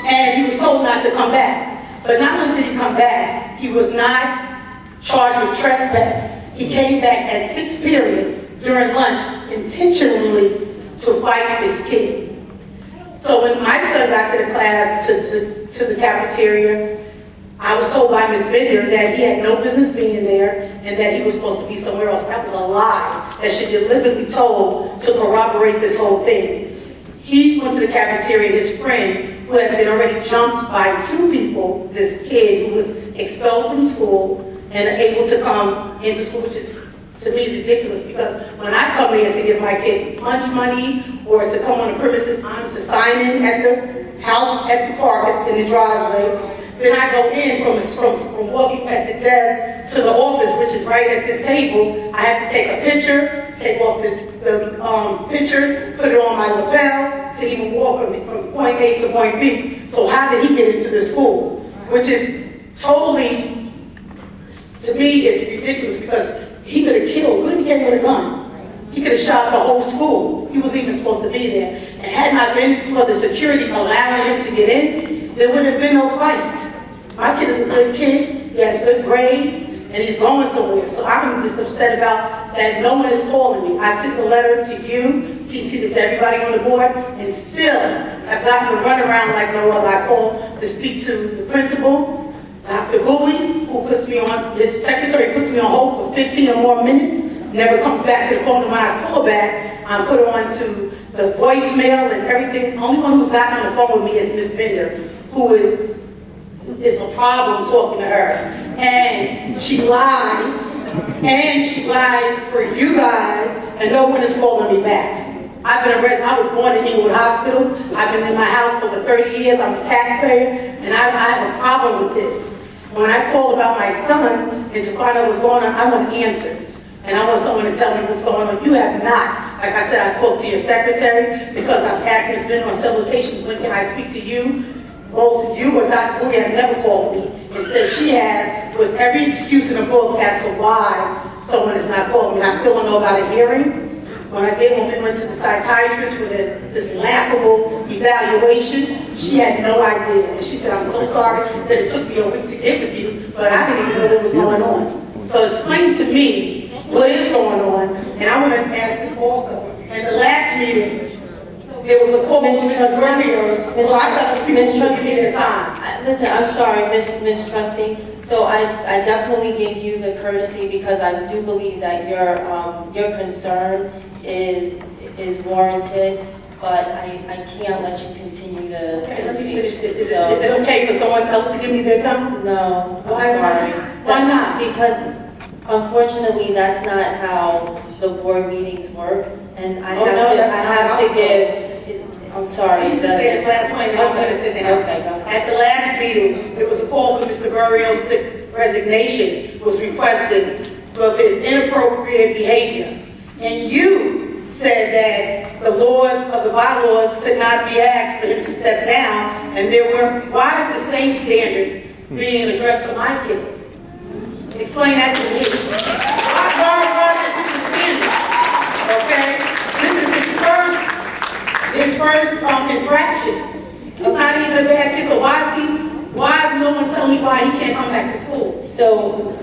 And he was told not to come back. But not only did he come back, he was not charged with trespass. He came back at 6th period during lunch intentionally to fight this kid. So when my son got to the class, to the cafeteria, I was told by Ms. Bender that he had no business being there and that he was supposed to be somewhere else. That was a lie that she deliberately told to corroborate this whole thing. He went to the cafeteria, and his friend, who had been already jumped by 2 people, this kid who was expelled from school and able to come into school, which is to me ridiculous, because when I come here to give my kid lunch money or to come on the premises, I'm to sign in at the house, at the park, in the driveway. Then I go in from walking at the desk to the office, which is right at this table. I have to take a picture, take off the picture, put it on my lapel to even walk from point A to point B. So how did he get into the school? Which is totally, to me, is ridiculous, because he could have killed. What if he came with a gun? He could have shot the whole school. He wasn't even supposed to be there. And had not been for the security allowing him to get in, there would have been no fight. My kid is a good kid. He has good grades, and he's going somewhere. So I'm just upset about that no one is calling me. I sent a letter to you, CC to everybody on the board, and still I've gotten to run around like no other. I called to speak to the principal, Dr. Bowie, who puts me on, his secretary puts me on hold for 15 or more minutes, never comes back to the phone, and when I call back, I'm put on to the voicemail and everything. The only one who's gotten on the phone with me is Ms. Bender, who is a problem talking to her. And she lies for you guys, and no one is calling me back. I've been arrested. I was born in Englewood Hospital. I've been in my house for over 30 years. I'm a taxpayer, and I have a problem with this. When I call about my son and to find out what's going on, I want answers. And I want someone to tell me what's going on. You have not. Like I said, I spoke to your secretary because I've asked Ms. Bender on several occasions, when can I speak to you? Both you or Dr. Bowie have never called me. Instead, she has, with every excuse in the book as to why someone is not calling me. I still don't know about a hearing. When we went to the psychiatrist for this laughable evaluation, she had no idea. And she said, I'm so sorry that it took me a week to get with you, but I didn't even know what was going on. So explain to me what is going on. And I want to ask this also. In the last meeting, there was a call to Mr. Trustee. Listen, I'm sorry, Miss Trustee. So I definitely gave you the courtesy because I do believe that your concern is warranted, but I can't let you continue to speak. Is it okay for someone else to give me their time? No, I'm Why sorry. Why not? Because unfortunately, that's not how the board meetings work, and I have to give. I'm sorry. Let me just say this last point, and I'm going to sit down. Okay, go ahead. At the last meeting, there was a call for Mr. Burrio's resignation was requested of his inappropriate behavior. And you said that the laws of the bylaws could not be asked for him to step down, and why are the same standards being addressed to my kid? Explain that to me. Why are the different standards? Okay? This is his first infraction. It's not even a bad kid, so why is no one telling me why he can't come back to school? So,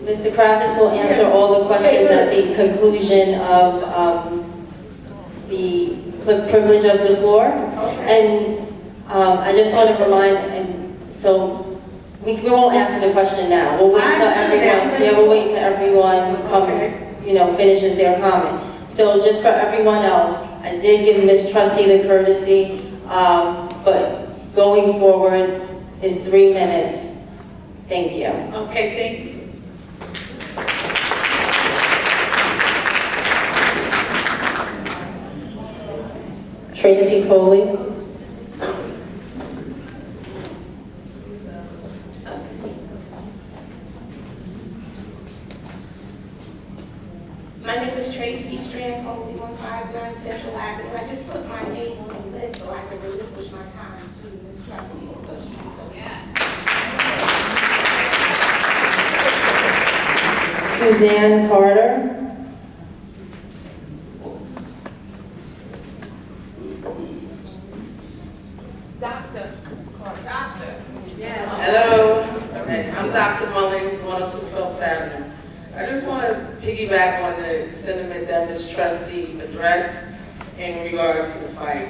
Mr. Kravitz will answer all the questions at the conclusion of the privilege of the floor. And I just want to remind, and so we won't answer the question now. We'll wait till everyone comes, finishes their comment. So just for everyone else, I did give Ms. Trustee the courtesy, but going forward is 3 minutes. Thank you. Okay, thank you. Tracy Foley. My name is Tracy Strand, only 159 Central Avenue. I just put my name on the list so I can relinquish my time to Ms. Trustee. So she can so Suzanne Carter. Doctor. Hello, I'm Dr. Mullins, 102 Phillips Avenue. I just want to piggyback on the sentiment that Ms. Trustee addressed in regards to the fight.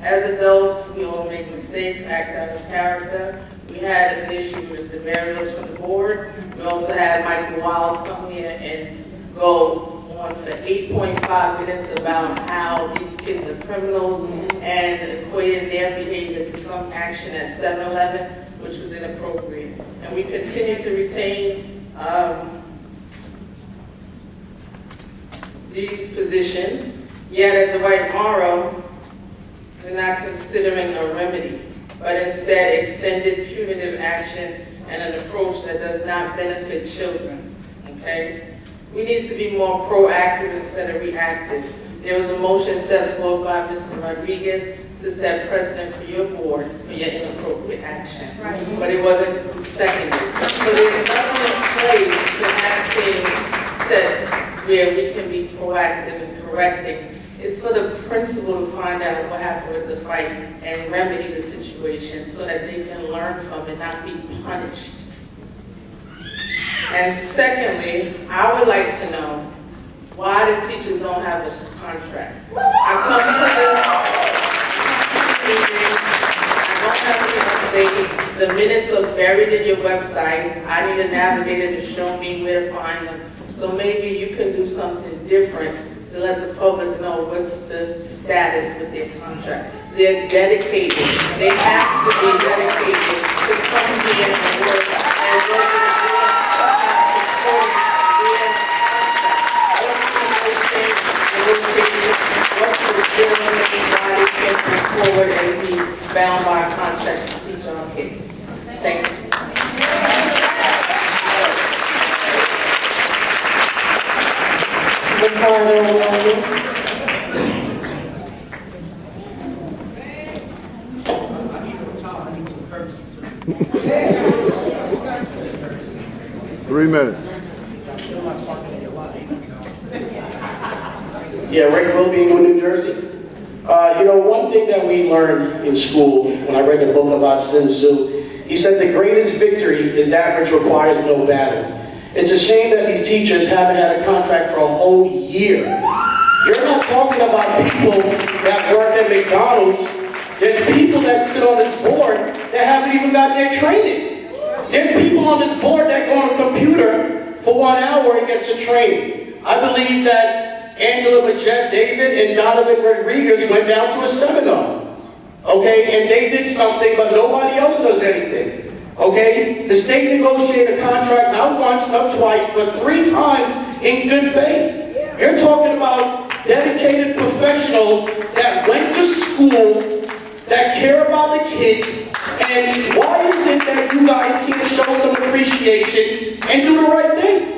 As adults, we all make mistakes, act out of character. We had an issue with Mr. Barrios from the board. We also had Michael Wiles come here and go on for 8.5 minutes about how these kids are criminals and equating their behavior to some action at 7-Eleven, which was inappropriate. And we continue to retain these positions, yet at the White Morrow, we're not considering a remedy, but instead extended punitive action and an approach that does not benefit children, okay? We need to be more proactive instead of reactive. There was a motion set forth by Mr. Rodriguez to set precedent for your board for your inappropriate action, but it wasn't seconded. So there's nothing in place to have things set where we can be proactive and correct things. It's for the principal to find out what happened with the fight and remedy the situation so that they can learn from it, not be punished. And secondly, I would like to know why the teachers don't have a contract. I come to the meeting, I don't have the update. The minutes are buried in your website. I need a navigator to show me where to find them. So maybe you can do something different to let the public know what's the status with their contract. They're dedicated. They have to be dedicated to come here and work and work forward and be bound by a contract to teach our kids. Thank you. 3 minutes. Yeah, Rick Wilby, Englewood, New Jersey. One thing that we learned in school, when I read the book about Sun Tzu, he said the greatest victory is that which requires no battle. It's a shame that these teachers haven't had a contract for a whole year. You're not talking about people that work at McDonald's. There's people that sit on this board that haven't even got their training. There's people on this board that go on a computer for 1 hour and get your training. I believe that Angela Majette David and Donovan Rodriguez went down to a seminar, okay, and they did something, but nobody else does anything, okay? The state negotiated a contract not once, not twice, but 3 times in good faith. You're talking about dedicated professionals that went to school, that care about the kids, and why is it that you guys can't show some appreciation and do the right thing?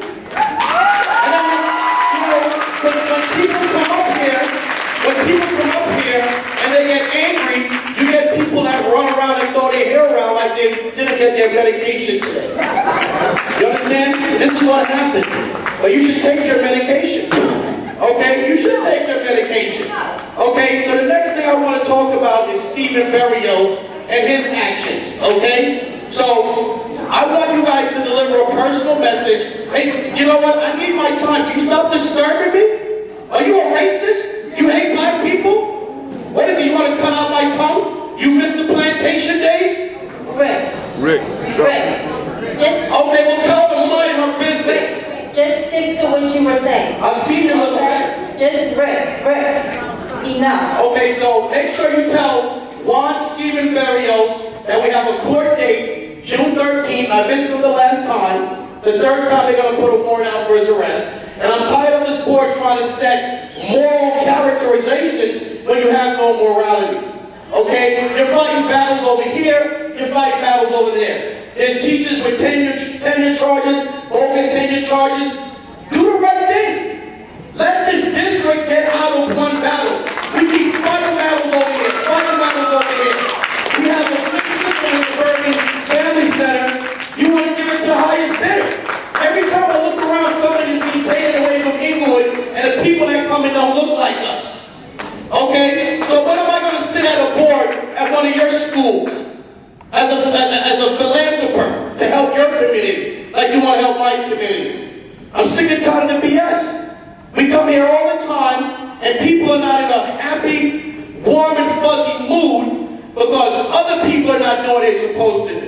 When people come up here and they get angry, you get people that run around and throw their hair around like they didn't get their medication today. You understand? This is what happens. But you should take your medication. Okay? You should take your medication. Okay? So the next thing I want to talk about is Stephen Berrios and his actions. Okay? So I want you guys to deliver a personal message. Hey, you know what? I need my time. Can you stop disturbing me? Are you a racist? You hate black people? What is it? You want to cut out my tongue? You missed the plantation days? Rick, go. Just, okay, well tell them mind her business. Just stick to what you were saying. I've seen you little bit. Just Rick. Enough. Okay, so make sure you tell Juan Stephen Berrios that we have a court date, June 13th. I missed him the last time. The third time they're going to put a warrant out for his arrest. And I'm tired of this board trying to set moral characterizations when you have no morality. Okay? You're fighting battles over here, you're fighting battles over there. There's teachers with tenure charges, bogus tenure charges. Do the right thing. help my community. I'm sick and tired of the BS. We come here all the time, and people are not in a happy, warm and fuzzy mood because other people are not doing what they're supposed to do.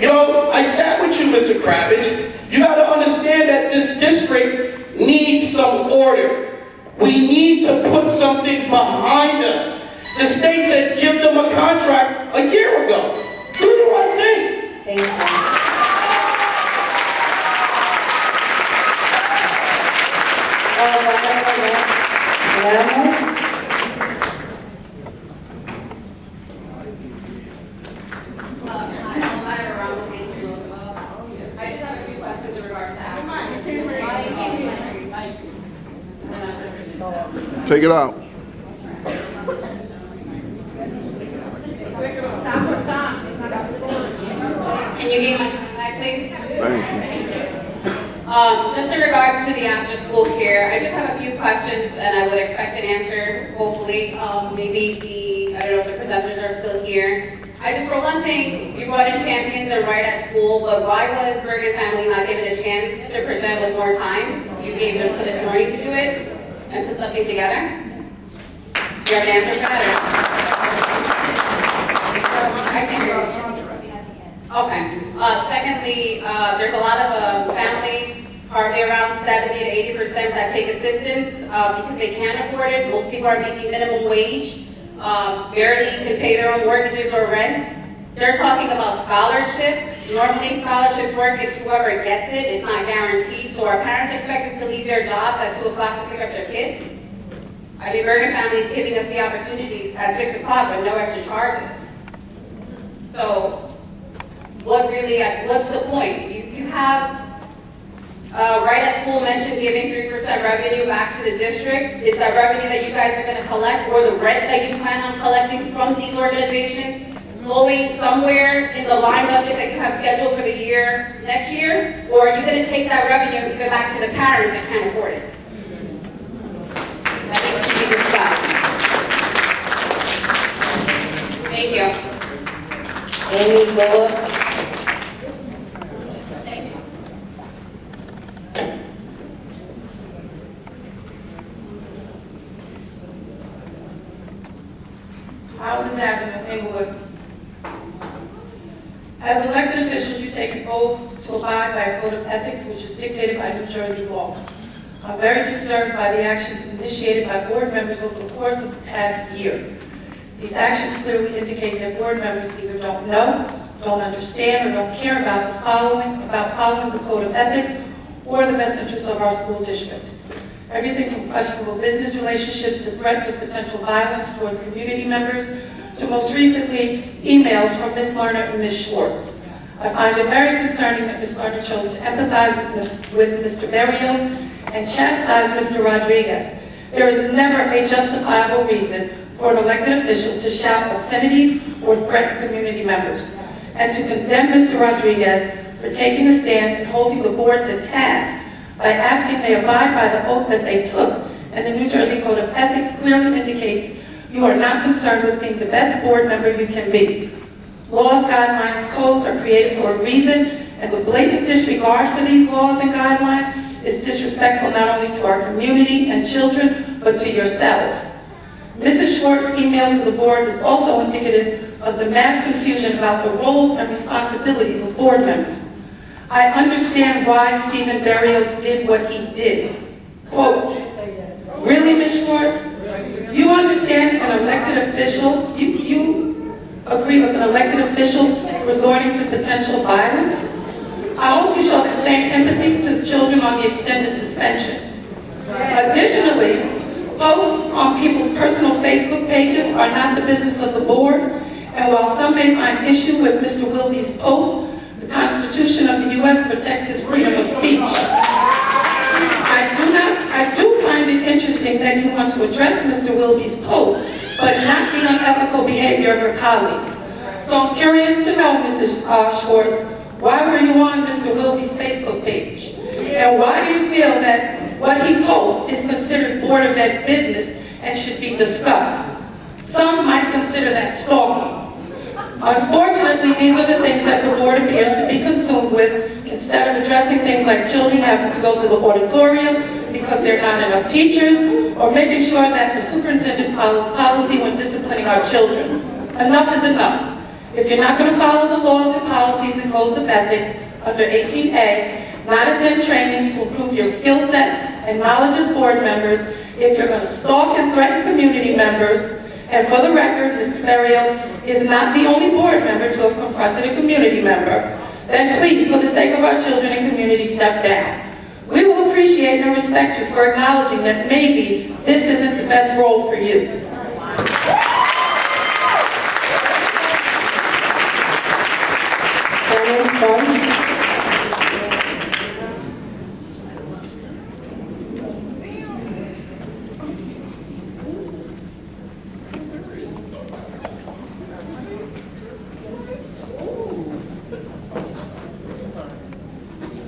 You know, I sat with you, Mr. Kravitz. You got to understand that this district needs some order. We need to put some things behind us. The state said give them a contract a year ago. Do the right thing. Thank you. I just have a few questions in regards to that. Take it out. Can you give my back, please? Thank you. Just in regards to the after-school care, I just have a few questions, and I would expect an answer, hopefully. Maybe I don't know if the presenters are still here. For one thing, you brought in champions and right at school, but why was Bergen family not given a chance to present with more time? You gave them to this morning to do it and put something together? Do you have an answer for that? I can hear you. Okay. Secondly, there's a lot of families, probably around 70 to 80% that take assistance because they can't afford it. Most people are making minimum wage, barely can pay their own mortgages or rents. They're talking about scholarships. Normally scholarships work, it's whoever gets it, it's not guaranteed. So are parents expected to leave their jobs at 2 o'clock to pick up their kids? I mean, Bergen Family is giving us the opportunity at 6 o'clock with no extra charges. So, what's the point? You have, right at school mentioned giving 3% revenue back to the district. Is that revenue that you guys are going to collect, or the rent that you plan on collecting from these organizations, flowing somewhere in the line budget that you have scheduled for the year next year? Or are you going to take that revenue and give it back to the parents that can't afford it? That needs to be discussed. Thank you. Amy Bullock. Highland Avenue, Englewood. As elected officials, you take an oath to abide by a code of ethics which is dictated by New Jersey law. I'm very disturbed by the actions initiated by board members over the course of the past year. These actions clearly indicate that board members either don't know, don't understand, or don't care about following the code of ethics or the best interests of our school district. Everything from questionable business relationships to threats of potential violence towards community members to most recently emails from Ms. Lerner and Ms. Schwartz. I find it very concerning that Ms. Lerner chose to empathize with Mr. Berrios and chastise Mr. Rodriguez. There is never a justifiable reason for an elected official to shout obscenities or threaten community members, and to condemn Mr. Rodriguez for taking a stand and holding the board to task by asking they abide by the oath that they took, and the New Jersey Code of Ethics clearly indicates you are not concerned with being the best board member you can be. Laws, guidelines, codes are created for a reason, and the blatant disregard for these laws and guidelines is disrespectful not only to our community and children, but to yourselves. Mrs. Schwartz's email to the board is also indicative of the mass confusion about the roles and responsibilities of board members. I understand why Stephen Berrios did what he did. Quote, really, Ms. Schwartz? You understand an elected official, you agree with an elected official resorting to potential violence? I hope you show the same empathy to the children on the extended suspension. Additionally, posts on people's personal Facebook pages are not the business of the board, and while some may find issue with Mr. Wilby's posts, the Constitution of the U.S. protects his freedom of speech. I do find it interesting that you want to address Mr. Wilby's post, but not the unethical behavior of your colleagues. So I'm curious to know, Mrs. Schwartz, why were you on Mr. Wilby's Facebook page? And why do you feel that what he posts is considered Board of Ed business and should be discussed? Some might consider that stalking. Unfortunately, these are the things that the board appears to be consumed with instead Instead of addressing things like children having to go to the auditorium because there are not enough teachers, or making sure that the superintendent follows policy when disciplining our children. Enough is enough. If you're not going to follow the laws and policies and codes of ethics under 18A, not attend trainings to improve your skill set and knowledge as board members, if you're going to stalk and threaten community members, and for the record, Mr. Berrios is not the only board member to have confronted a community member, then please, for the sake of our children and community, step down. We will appreciate and respect you for acknowledging that maybe this isn't the best role for you.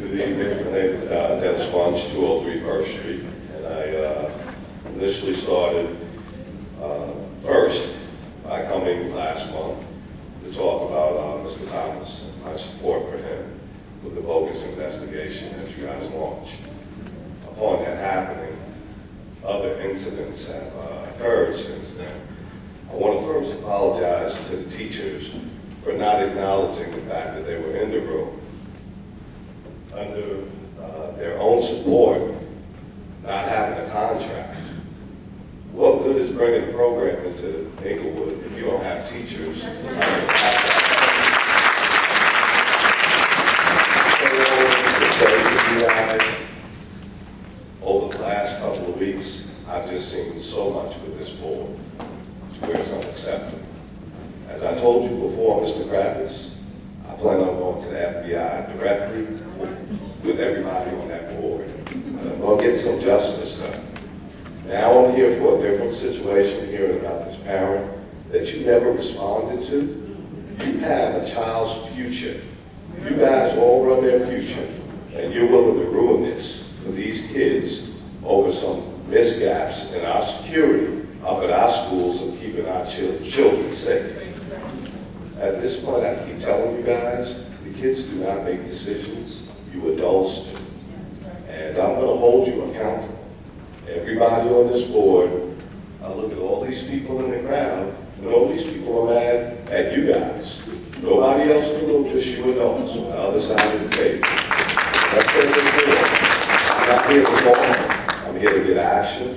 Good evening. My name is Dennis Bunch, 203 First Street, and I initially started first by coming last month to talk about Mr. Thomas and my support for him with the bogus investigation that you guys launched. Upon that happening, other incidents have occurred since then. I want to first apologize to the teachers for not acknowledging the fact that they were in the room under their own support, not having a contract. What good is bringing a program into Englewood if you don't have teachers? You guys, over the last couple of weeks, I've just seen so much with this board to where it's unacceptable. As I told you before, Mr. Kravitz, I plan on going to the FBI directly with everybody on that board. And I'm going to get some justice done. Now I'm here for a different situation, hearing about this parent that you never responded to. You have a child's future. You guys all run their future, and you're willing to ruin this for these kids over some misgaps in our security up at our schools and keeping our children safe. At this point, I keep telling you guys, the kids do not make decisions, you adults do. And I'm going to hold you accountable. Everybody on this board, I look at all these people in the crowd, and all these people are mad at you guys. Nobody else in the room, just you adults on the other side of the table. That's what we're doing. I'm not here to talk. I'm here to get action.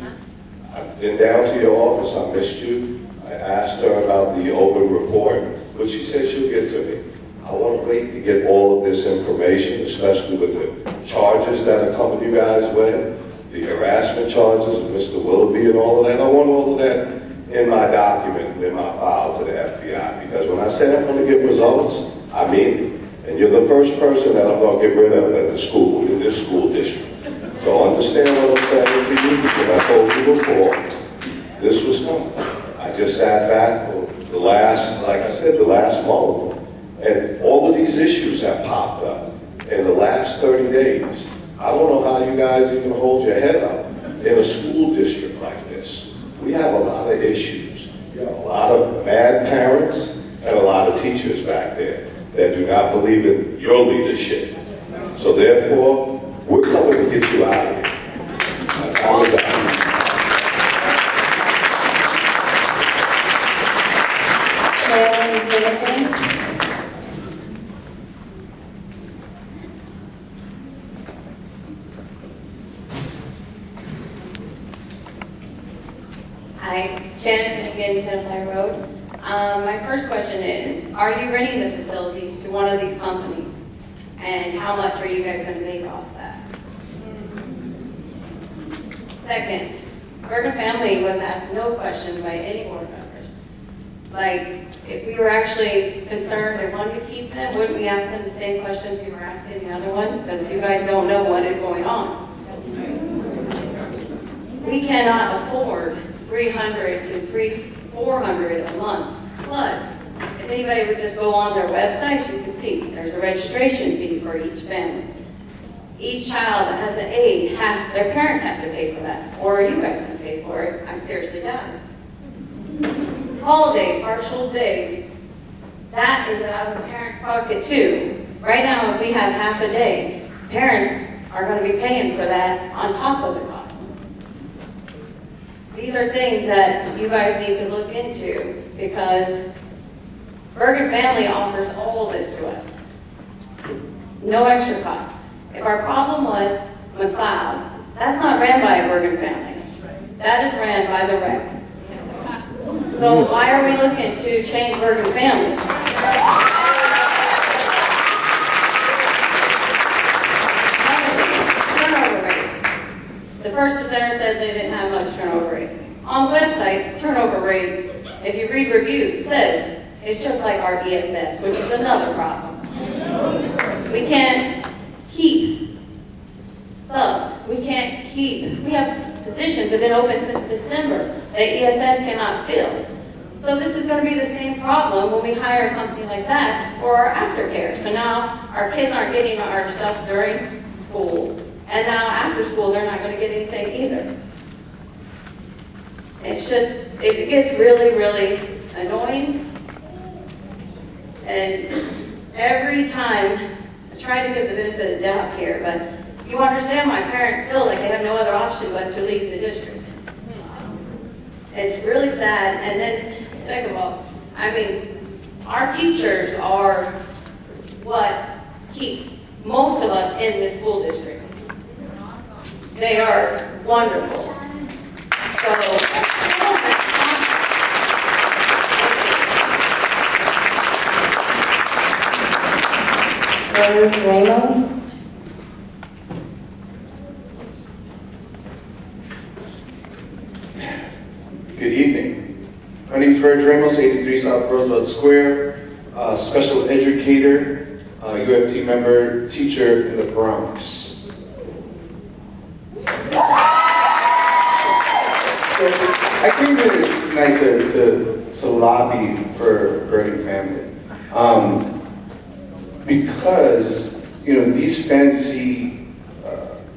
I've been down to your office. I missed you. I asked her about the open report, but she said she'll get to me. I want to wait to get all of this information, especially with the charges that are coming you guys with, the harassment charges of Mr. Willoughby and all of that. I want all of that in my document, in my file to the FBI, because when I say I'm going to get results, I mean it. And you're the first person that I'm going to get rid of at the school, in this school district. So understand what I'm saying to you, because I told you before, this was coming. I just sat back for the last, like I said, the last month, and all of these issues have popped up in the last 30 days. I don't know how you guys even hold your head up in a school district like this. We have a lot of issues. You have a lot of mad parents and a lot of teachers back there that do not believe in your leadership. So therefore, we're coming to get you out of here. My time is out. Hi, Shannon Finnegan, 10 Road. My first question is, are you renting the facilities to one of these companies? And how much are you guys going to make off that? Second, Bergen family was asked no questions by any board members. Like, if we were actually concerned and wanted to keep them, wouldn't we ask them the same questions we were asking the other ones? Because you guys don't know what is going on. We cannot afford $300 to $400 a month. Plus, if anybody would just go on their website, you can see there's a registration fee for each family. Each child that has an aide, their parents have to pay for that, or you guys can pay for it. I seriously doubt it. Holiday, partial day, that is out of the parents' pocket too. Right now, if we have half a day, parents are going to be paying for that on top of the cost. These are things that you guys need to look into because Bergen Family offers all this to us. No extra cost. If our problem was McLeod, that's not ran by a Bergen Family. That is ran by the rec. So why are we looking to change Bergen Family? Turnover rate. The first presenter said they didn't have much turnover rate. On the website, turnover rate, if you read reviews, says it's just like our ESS, which is another problem. We can't keep subs. We have positions that have been open since December that ESS cannot fill. So this is going to be the same problem when we hire something like that for our aftercare. So now our kids aren't getting our stuff during school, and now after school they're not going to get anything either. It's just, it gets really, really annoying. And every time, I try to give the benefit of the doubt here, but you understand my parents feel like they have no other option but to leave the district. It's really sad. And then, second of all, I mean, our teachers are what keeps most of us in this school district. They are wonderful. So, Ramos. Good evening. My name is Fred Ramos, 83 South Roosevelt Square, special educator, UFT member, teacher in the Bronx. So I came here tonight to lobby for Bergen Family. Because, you know, these fancy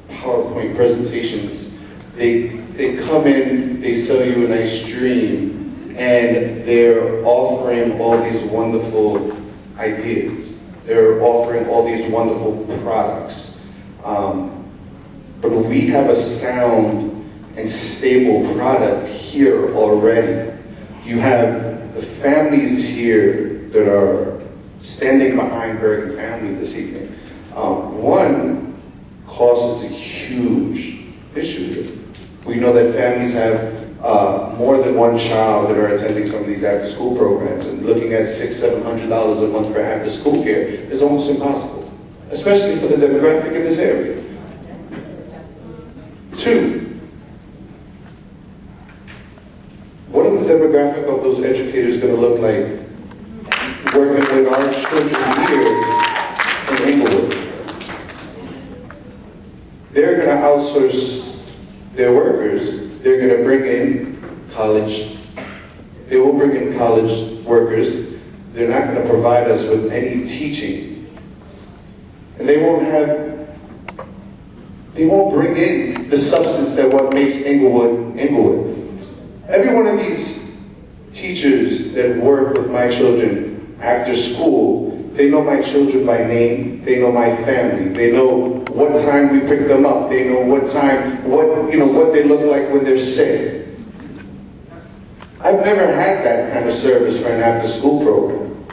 PowerPoint presentations, they come in, they sell you a nice dream, and they're offering all these wonderful ideas. They're offering all these wonderful products. But we have a sound and stable product here already. You have the families here that are standing behind Bergen Family this evening. One, cost is a huge issue here. We know that families have more than one child that are attending some of these after-school programs, and looking at $600, $700 a month for after-school care is almost impossible, especially for the demographic in this area. Two, what are the demographic of those educators going to look like working with our children here in Englewood? They're going to outsource their workers. They're going to bring in college. They will bring in college workers. They're not going to provide us with any teaching. And they won't bring in the substance that what makes Englewood, Englewood. Every one of these teachers that work with my children after school, they know my children by name, they know my family, they know what time we pick them up, they know what they look like when they're sick. I've never had that kind of service for an after-school program.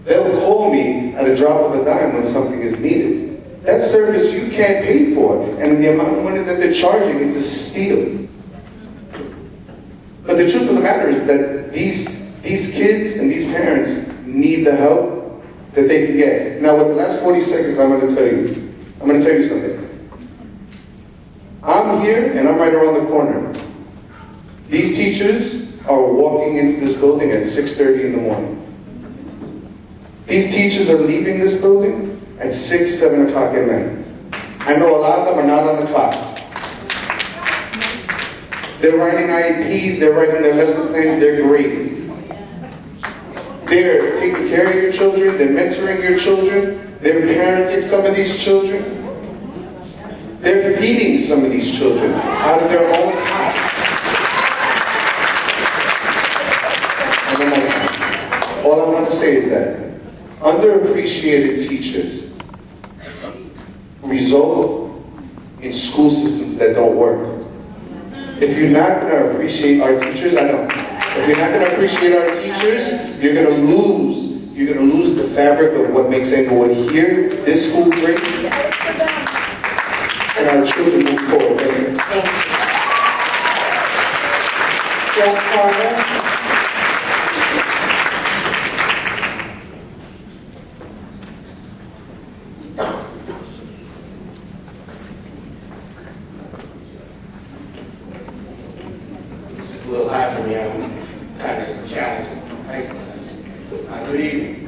They'll call me at a drop of a dime when something is needed. That service you can't pay for, and the amount of money that they're charging is a steal. But the truth of the matter is that these kids and these parents need the help that they can get. Now, with the last 40 seconds, I'm going to tell you something. I'm here, and I'm right around the corner. These teachers are walking into this building at 6:30 in the morning. These teachers are leaving this building at 6, 7 o'clock at night. I know a lot of them are not on the clock. They're writing IEPs, they're writing their lesson plans, they're grading. They're taking care of your children, they're mentoring your children, they're parenting some of these children. They're feeding some of these children out of their own house. And then all I want to say is that underappreciated teachers result in school systems that don't work. If you're not going to appreciate our teachers, I know. If you're not going to appreciate our teachers, you're going to lose. You're going to lose the fabric of what makes Englewood here, this school great, and our children move forward. Thank you. Jeff Carter. This is a little high for me. I'm kind of challenged. Good evening.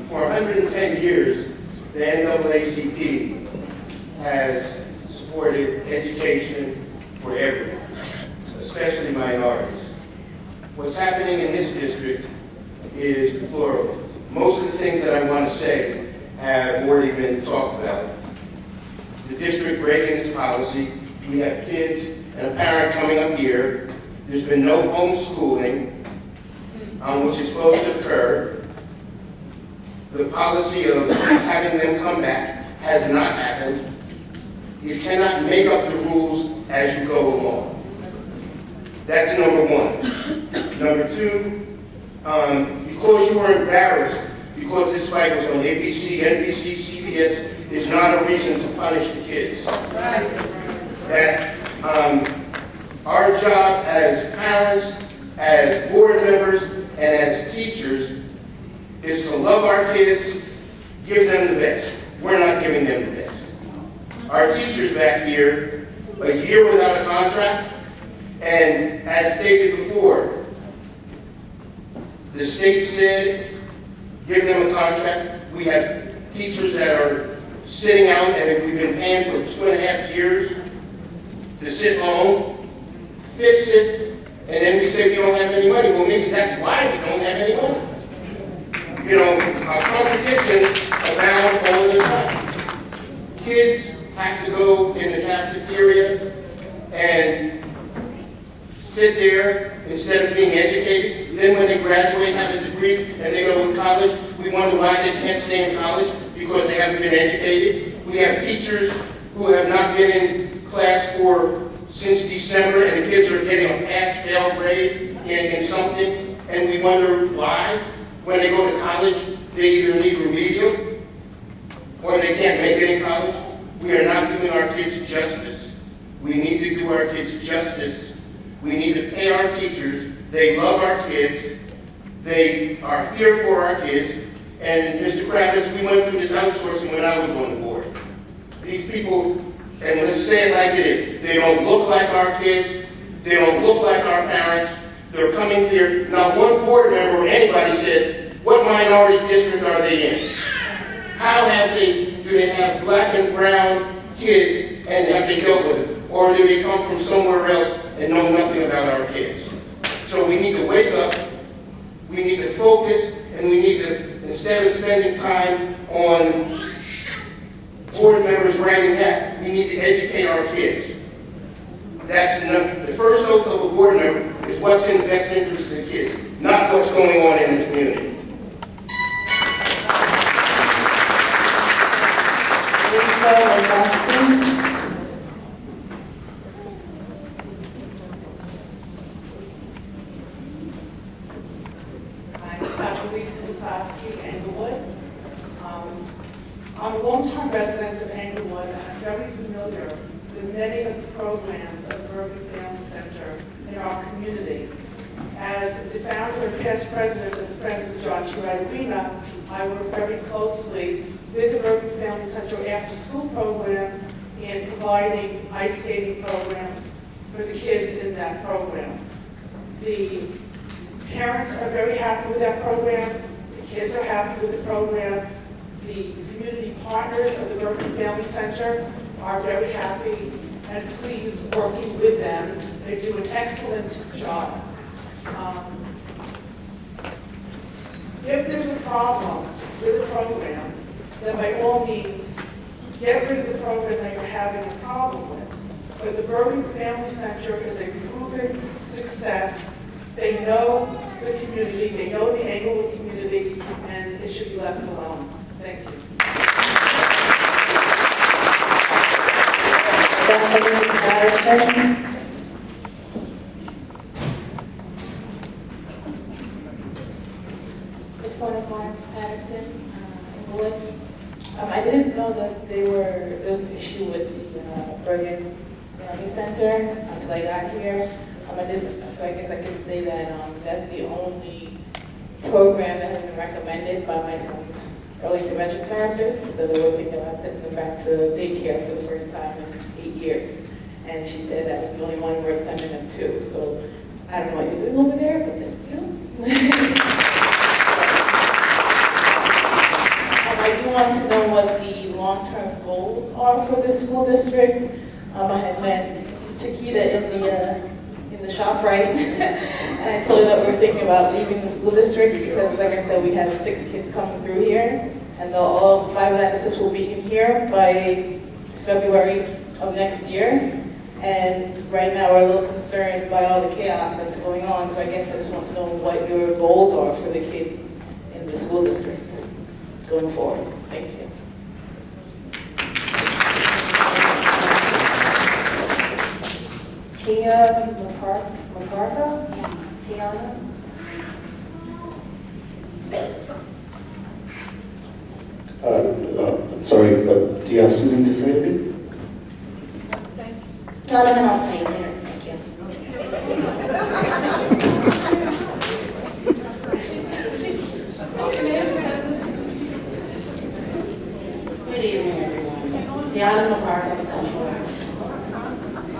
For 110 years, the NAACP has supported education for everyone, especially minorities. What's happening in this district is deplorable. Most of the things that I want to say have already been talked about. The district breaking its policy. We have kids and a parent coming up here. There's been no homeschooling, which is supposed to occur. The policy of having them come back has not happened. You cannot make up the rules as you go along. That's number one. Number two, because you were embarrassed because this fight was on ABC, NBC, CBS, is not a reason to punish the kids. That our job as parents, as board members, and as teachers is to love our kids, give them the best. We're not giving them the best. Our teachers back here, a year without a contract, and as stated before, the state said, give them a contract. We have teachers that are sitting out, and we've been paying for 2.5 years to sit home, fix it, and then we say we don't have any money. Well, maybe that's why we don't have any money. You know, contradictions abound all the time. Kids have to go in the cafeteria and sit there instead of being educated. Then when they graduate, have a degree, and they go to college, we wonder why they can't stay in college because they haven't been educated. We have teachers who have not been in class since December, and the kids are getting a pass-fail grade in something, and we wonder why. When they go to college, they either need remedial or they can't make it in college. We are not doing our kids justice. We need to do our kids justice. We need to pay our teachers. They love our kids. They are here for our kids. And Mr. Kravitz, we went through this outsourcing when I was on the board. These people, and let's say it like it is, they don't look like our kids. They don't look like our parents. They're coming here. Not one board member or anybody said, what minority district are they in? How do they have black and brown kids and have they dealt with it? Or do they come from somewhere else and know nothing about our kids? So we need to wake up, we need to focus, and we need to, instead of spending time on board members writing that, we need to educate our kids. That's the first oath of a board member is what's in the best interest of the kids, not what's going on in the community. Englewood. I'm a long-time resident of Englewood, and I'm very familiar with many of the programs of the Bergen Family Center in our community. As the founder and past president of the Friends of John Chirat Arena, I work very closely with the Bergen Family Center after-school program in providing ice skating programs for the kids in that program. The parents are very happy with that program. The kids are happy with the program. The community partners of the Bergen Family Center are very happy and pleased working with them. They do an excellent job. If there's a problem with the program, then by all means, get rid of the program that you're having a problem with. But the Bergen Family Center is a proven success. They know the community, they know the Englewood community, and kids should be left alone. Thank you. Councilman Patterson. Good morning, Marks Patterson, Englewood. I didn't know that there was an issue with the Bergen Learning Center until I got here. So I guess I can say that that's the only program that has been recommended by my son's early intervention therapist, that they were thinking about sending them back to daycare for the first time in 8 years. And she said that was the only one we're sending them to. So I don't know what you're doing over there, but thank you. I do want to know what the long-term goals are for this school district. I had met Chiquita in the shop, right? And I told her that we were thinking about leaving the school district because, like I said, we have 6 kids coming through here, and all 5 of that 6 will be in here by February of next year. And right now we're a little concerned by all the chaos that's going on, so I guess I just want to know what your goals are for the kids in the school district going forward. Thank you. Tia McCartha? Yeah. Tiana? I'm sorry, but do you have something to say to me? No, then I'll tell you later. Thank you. Good evening, everyone. Tiana McCarthy, Central Action.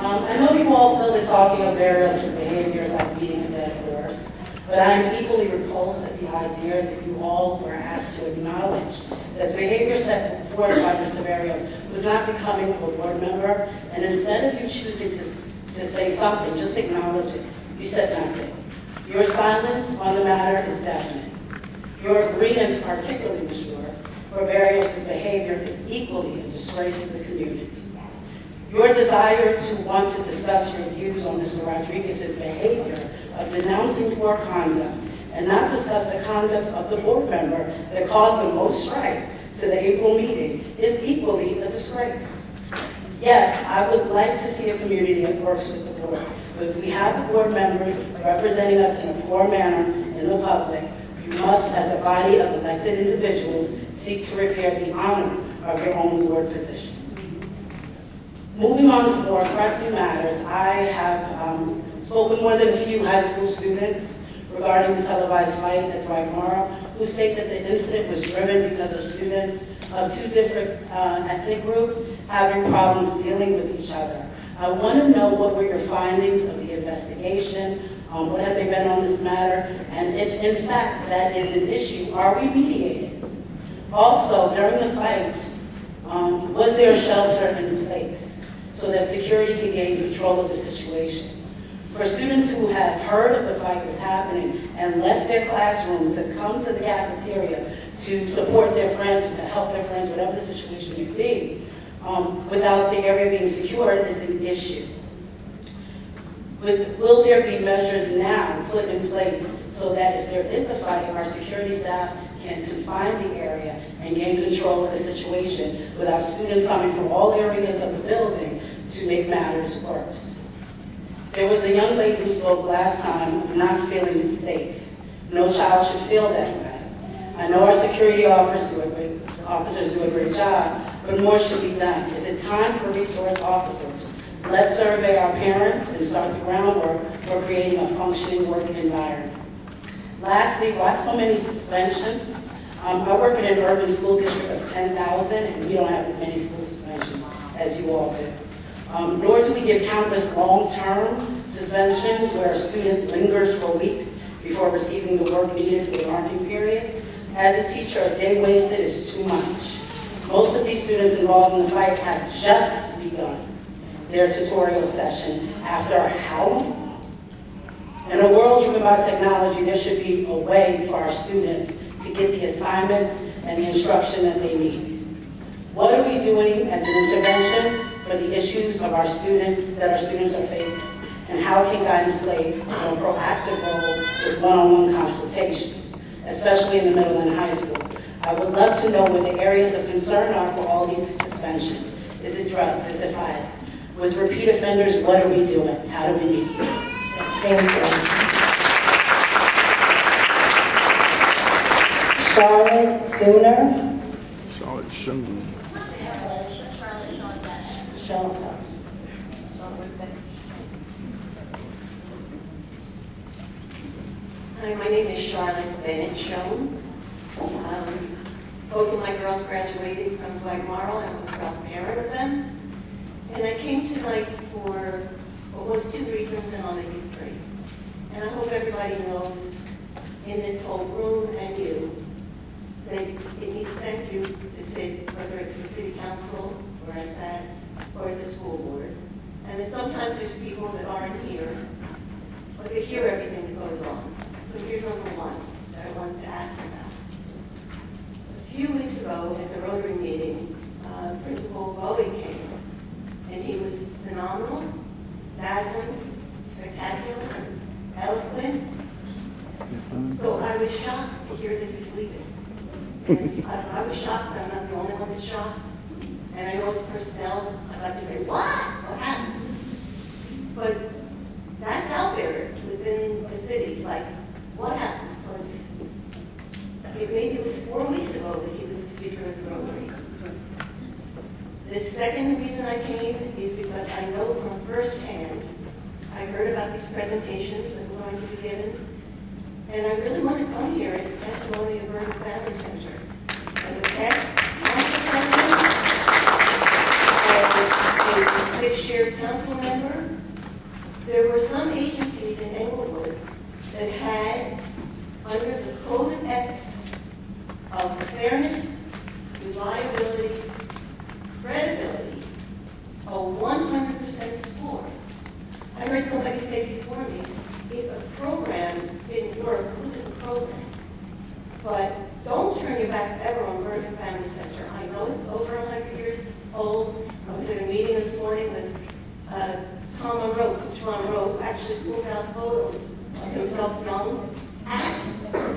I know you all feel the talking of various behaviors like beating a dead horse, but I am equally repulsed at the idea that you all were asked to acknowledge that the behavior set forth by Mr. Barrios was not becoming of a board member, and instead of you choosing to say something, just acknowledge it. You said nothing. Your silence on the matter is definite. Your agreement, particularly Ms. Shores, for Barrios' behavior is equally a disgrace to the community. Your desire to want to discuss your views on Mr. Rodriguez's behavior of denouncing poor conduct and not discuss the conduct of the board member that caused the most strife to the April meeting is equally a disgrace. Yes, I would like to see a community that works with the board, but if we have the board members representing us in a poor manner in the public, you must, as a body of elected individuals, seek to repair the honor of your own board position. Moving on to more pressing matters, I have spoken more than a few high school students regarding the televised fight at Dwight Morrow, who state that the incident was driven because of students of 2 different ethnic groups having problems dealing with each other. I want to know what were your findings of the investigation, what have they been on this matter, and if in fact that is an issue, are we mediating? Also, during the fight, was there a shelter in place so that security could gain control of the situation? For students who had heard of the fight was happening and left their classrooms and come to the cafeteria to support their friends or to help their friends, whatever the situation may be, without the area being secured is an issue. Will there be measures now put in place so that if there is a fight, our security staff can confine the area and gain control of the situation without students coming from all areas of the building to make matters worse? There was a young lady who spoke last time of not feeling safe. No child should feel that way. I know our security officers do a great job, but more should be done. Is it time for resource officers? Let's survey our parents and start the groundwork for creating a functioning work environment. Lastly, why so many suspensions? I work in an urban school district of 10,000, and we don't have as many school suspensions as you all do. Nor do we give countless long-term suspensions where a student lingers for weeks before receiving the work needed for the marking period. As a teacher, a day wasted is too much. Most of these students involved in the fight have just begun their tutorial session after how long? In a world driven by technology, there should be a way for our students to get the assignments and the instruction that they need. What are we doing as an intervention for the issues of our students that our students are facing? And how can guidance play a more proactive role with one-on-one consultations, especially in the middle and high school? I would love to know where the areas of concern are for all these suspensions. Is it drugs? Is it violence? With repeat offenders, what are we doing? How do we meet? Thank you. Charlotte Sooner. Charlotte Schuman. Hi, my name is Charlotte Bennett Schoen. Both of my girls graduated from Dwight Morrow, and I'm a proud parent of them. And I came tonight for what was 2 reasons, and I'll make it 3. And I hope everybody knows in this whole room and you that it needs thank you to sit, whether it's the city council, where I sat, or at the school board. And that sometimes there's people that aren't here, but they hear everything that goes on. So here's number 1 that I wanted to ask about. A few weeks ago at the Rotary meeting, Principal Bowie came, and he was phenomenal, dazzling, spectacular, eloquent. So I was shocked to hear that he's leaving. And I was shocked. I'm not the only one that's shocked. And I know it's personnel. I'd like to say, what? What happened? But that's out there within the city. Like, what happened? Because maybe it was 4 weeks ago that he was the speaker of the Rotary. The second reason I came is because I know from firsthand, I heard about these presentations that were going to be given, and I really want to come here at the testimony of Urban Family Center. As a past council president, as a district council member, there were some agencies in Englewood that had, under the code of ethics of fairness, reliability, credibility, a 100% score. I heard somebody say before me, if a program didn't work, look at the program. But don't turn your back ever on Bergen Family Center. I know it's over 100 years old. I was at a meeting this morning with Tom Monroe, Coach Monroe, who actually pulled out photos of himself young at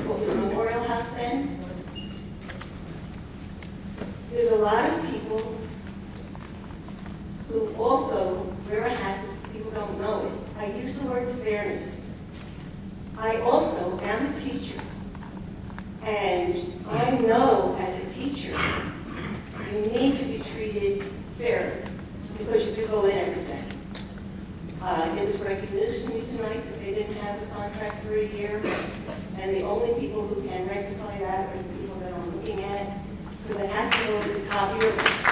what was Memorial House then. There's a lot of people who also wear a hat, people don't know it. I use the word fairness. I also am a teacher, and I know as a teacher, you need to be treated fairly, because you do go in every day. It was recognition to me tonight that they didn't have the contract for a year, and the only people who can rectify that are the people that I'm looking at, so that has to go to the top of your list.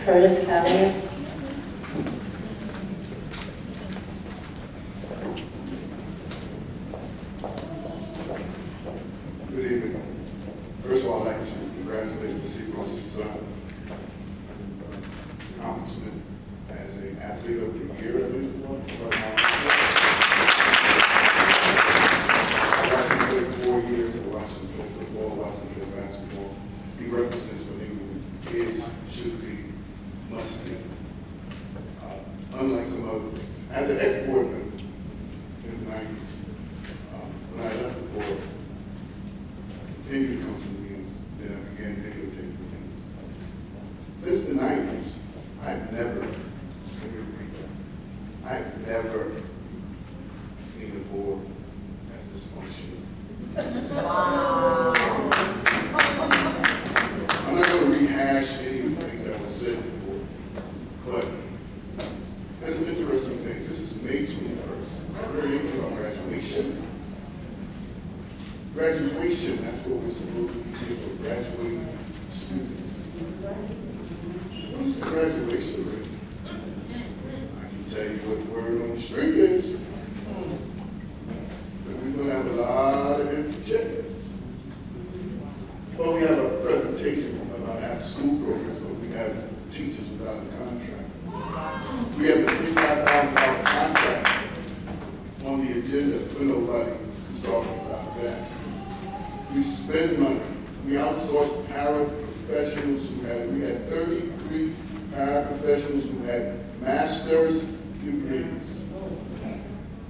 Curtis Cavaliers. Good evening. First of all, I'd like to congratulate the city Rose's accomplishment as an athlete of the year, I believe it was. I watched him play 4 years. I watched him play football, watched him play basketball. He represents what Englewood is, should be, must be. Unlike some other things. As an ex-board member in the 90s, when I left the board, continued to come to the meetings, then I began videotaping the meetings. Since the 90s, I've never, let me repeat that, I've never seen a board as dysfunctional. I'm not going to rehash any of the things that were said before, but there's some interesting things. This is May 21st. We're ready for our graduation. Graduation, that's what we're supposed to be doing for graduating students. What's the graduation rate? I can tell you what the word on the street is. But we're going to have a lot of empty chairs. Well, we have a presentation about after-school programs, but we have teachers without a contract. We have a $35,000 contract on the agenda, but nobody is talking about that. We spend money. We outsource paraprofessionals we had 33 paraprofessionals who had master's degrees.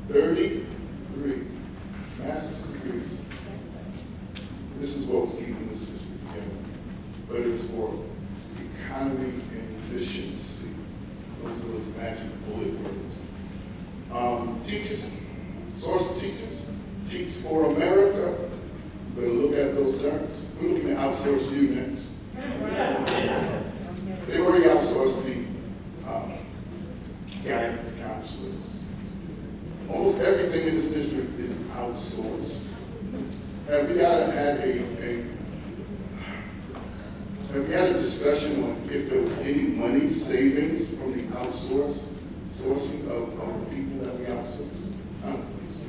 33 master's degrees. This is what was keeping this district together. But it was for economy and efficiency. Those are the magic bullet words. Teachers, source of teachers, Teach for America. You better look at those terms. We're looking to outsource you next. They've already outsourced the guidance counselors. Almost everything in this district is outsourced. Have we had a discussion on if there was any money savings from the sourcing of the people that we outsource? I don't think so.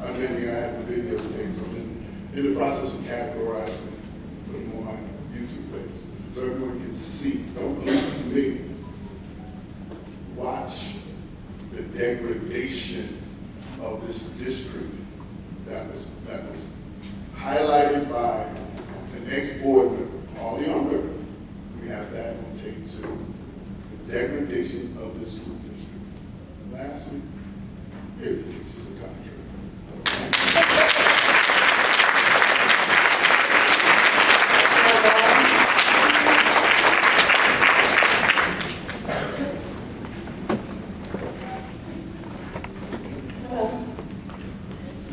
I've been here, I have the videotapes. I'm in the process of categorizing, putting them on my YouTube page, so everyone can see. Don't believe me. Watch the degradation of this district that was highlighted by the next board member, all younger. We have that on tape too. The degradation of this school district. Lastly, here the teachers of contract.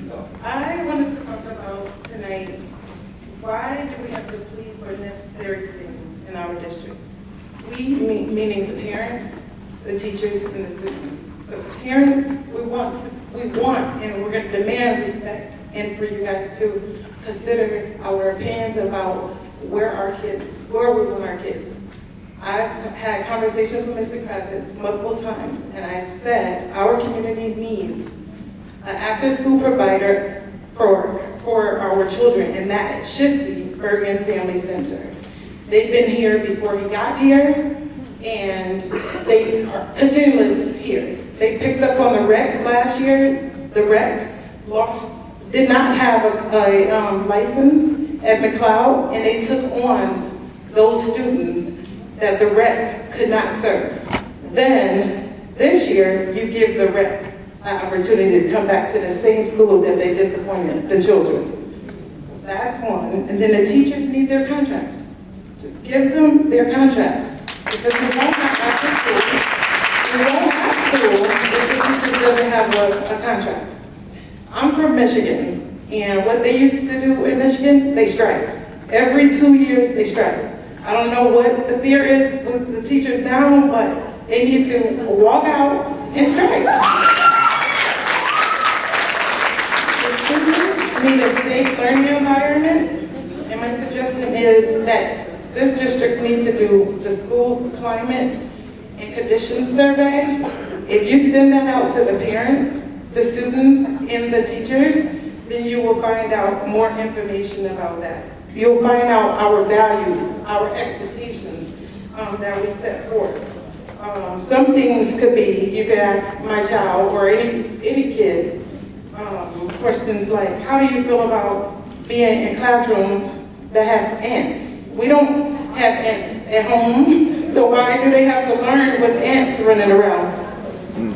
So I wanted to talk about tonight, why do we have to plead for necessary things in our district? We, meaning the parents, the teachers, and the students. So the parents, we want, and we're going to demand respect, and for you guys to consider our opinions about where we want our kids. I've had conversations with Mr. Kravitz multiple times, and I've said our community needs an after-school provider for our children, and that should be Bergen Family Center. They've been here before we got here, and they are continuous here. They picked up on the rec last year. The rec did not have a license at McLeod, and they took on those students that the rec could not serve. Then, this year, you give the rec an opportunity to come back to the same school that they disappointed the children. That's one. And then the teachers need their contracts. Just give them their contracts. Because we won't have after school. We won't have school if the teachers doesn't have a contract. I'm from Michigan, and what they used to do in Michigan, they strike. Every 2 years, they strike. I don't know what the fear is with the teachers now, but they need to walk out and strike. The students need a safe learning environment, and my suggestion is that this district needs to do the school climate and conditions survey. If you send that out to the parents, the students, and the teachers, then you will find out more information about that. You'll find out our values, our expectations that we set forth. Some things could be, you could ask my child or any kids questions like, how do you feel about being in classrooms that has ants? We don't have ants at home, so why do they have to learn with ants running around?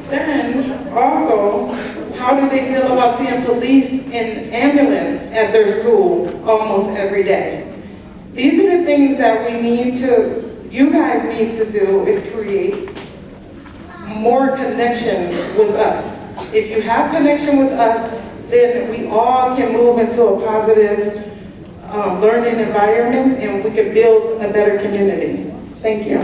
Then, also, how do they feel about seeing police and ambulance at their school almost every day? These are the things that you guys need to do, is create more connection with us. If you have connection with us, then we all can move into a positive learning environment, and we can build a better community. Thank you.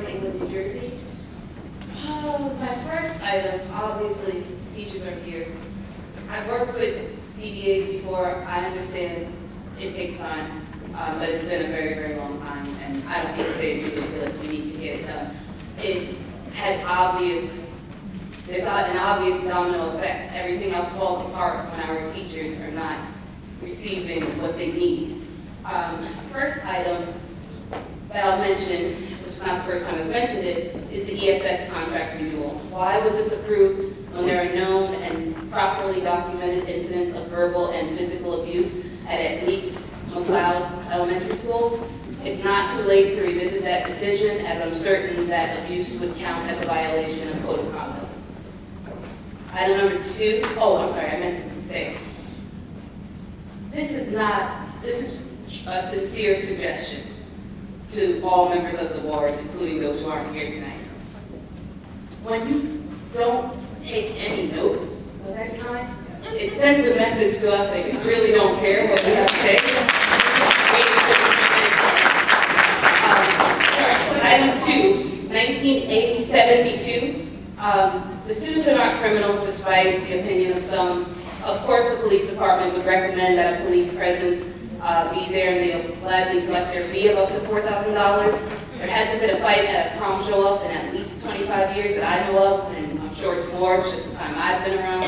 Englewood, New Jersey. My first item, obviously, teachers are here. I've worked with CBAs before. I understand it takes time, but it's been a very, very long time, and I don't think to say it's ridiculous. We need to get it done. It has there's an obvious domino effect. Everything else falls apart when our teachers are not receiving what they need. First item, that I'll mention, which is not the first time I've mentioned it, is the ESS contract renewal. Why was this approved when there are known and properly documented incidents of verbal and physical abuse at least McLeod Elementary School? It's not too late to revisit that decision, as I'm certain that abuse would count as a violation of code of conduct. Item number 2, I'm sorry, I meant to say, this is a sincere suggestion to all members of the board, including those who aren't here tonight. When you don't take any notes of any kind, it sends a message to us that you really don't care what we have to say. Item 2, 1980-72. The students are not criminals despite the opinion of some. Of course, the police department would recommend that a police presence be there, and they'll gladly collect their fee of up to $4,000. There hasn't been a fight at a prom show-off in at least 25 years that I know of, and I'm sure it's more, it's just the time I've been around.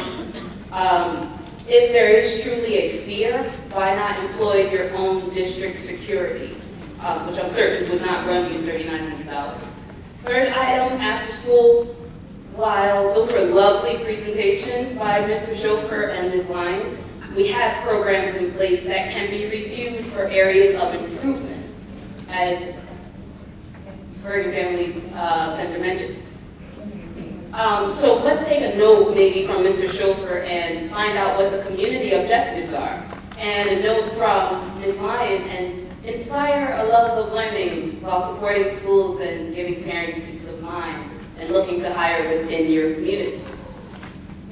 If there is truly a fear, why not employ your own district security, which I'm certain would not run you $3,900. Third item, after school. While those were lovely presentations by Mr. Chauffeur and Ms. Line, we have programs in place that can be reviewed for areas of improvement, as Bergen Family Center mentioned. So let's take a note maybe from Mr. Chauffeur and find out what the community objectives are. And a note from Ms. Lyon, and inspire a love of learning while supporting schools and giving parents peace of mind and looking to hire within your community.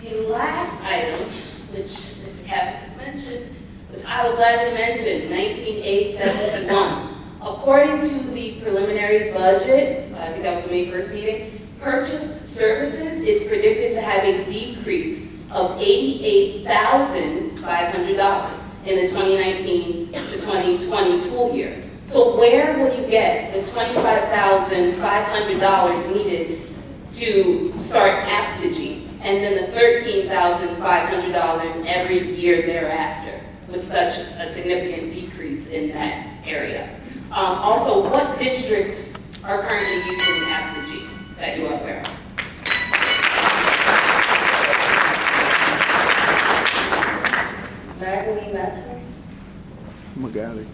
The last item, which Mr. Kapp mentioned, which I will gladly mention, 1980-71. According to the preliminary budget, I think that was the May 1st meeting, purchased services is predicted to have a decrease of $88,500 in the 2019 to 2020 school year. So where will you get the $25,500 needed to start Aptitude, and then the $13,500 every year thereafter, with such a significant decrease in that area? Also, what districts are currently using Aptitude that you are aware of? Magdalene Matzes. Magali.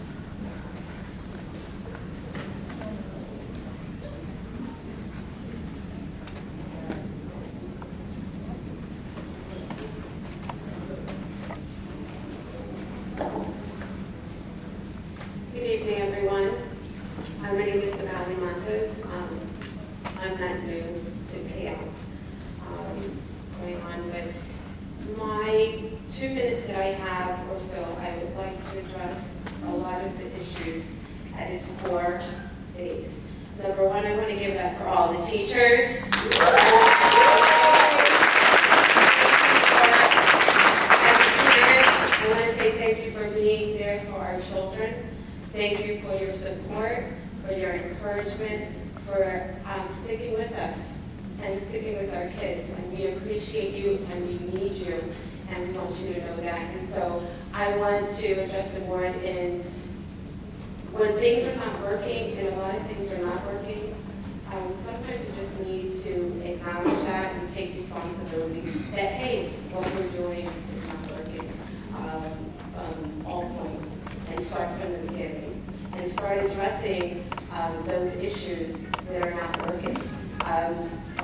Good evening, everyone. My name is Magali Matos. I'm not new to chaos going on, but my 2 minutes that I have or so, I would like to address a lot of the issues at its core base. Number one, I want to give that for all the teachers. As a parent, I want to say thank you for being there for our children. Thank you for your support, for your encouragement, for sticking with us and sticking with our kids. And we appreciate you and we need you, and we want you to know that. And so I want to address the board in when things are not working, and a lot of things are not working, sometimes you just need to acknowledge that and take responsibility that, hey, what we're doing is not working from all points, and start from the beginning and start addressing those issues that are not working.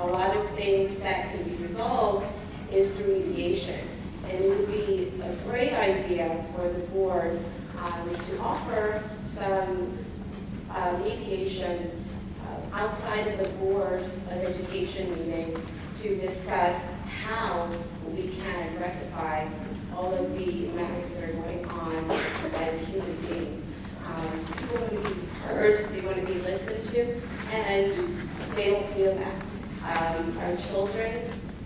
A lot of things that can be resolved is through mediation, and it would be a great idea for the board to offer some mediation outside of the Board of Education meeting to discuss how we can rectify all of the matters that are going on as human beings. People want to be heard, they want to be listened to, and they don't feel that. Our children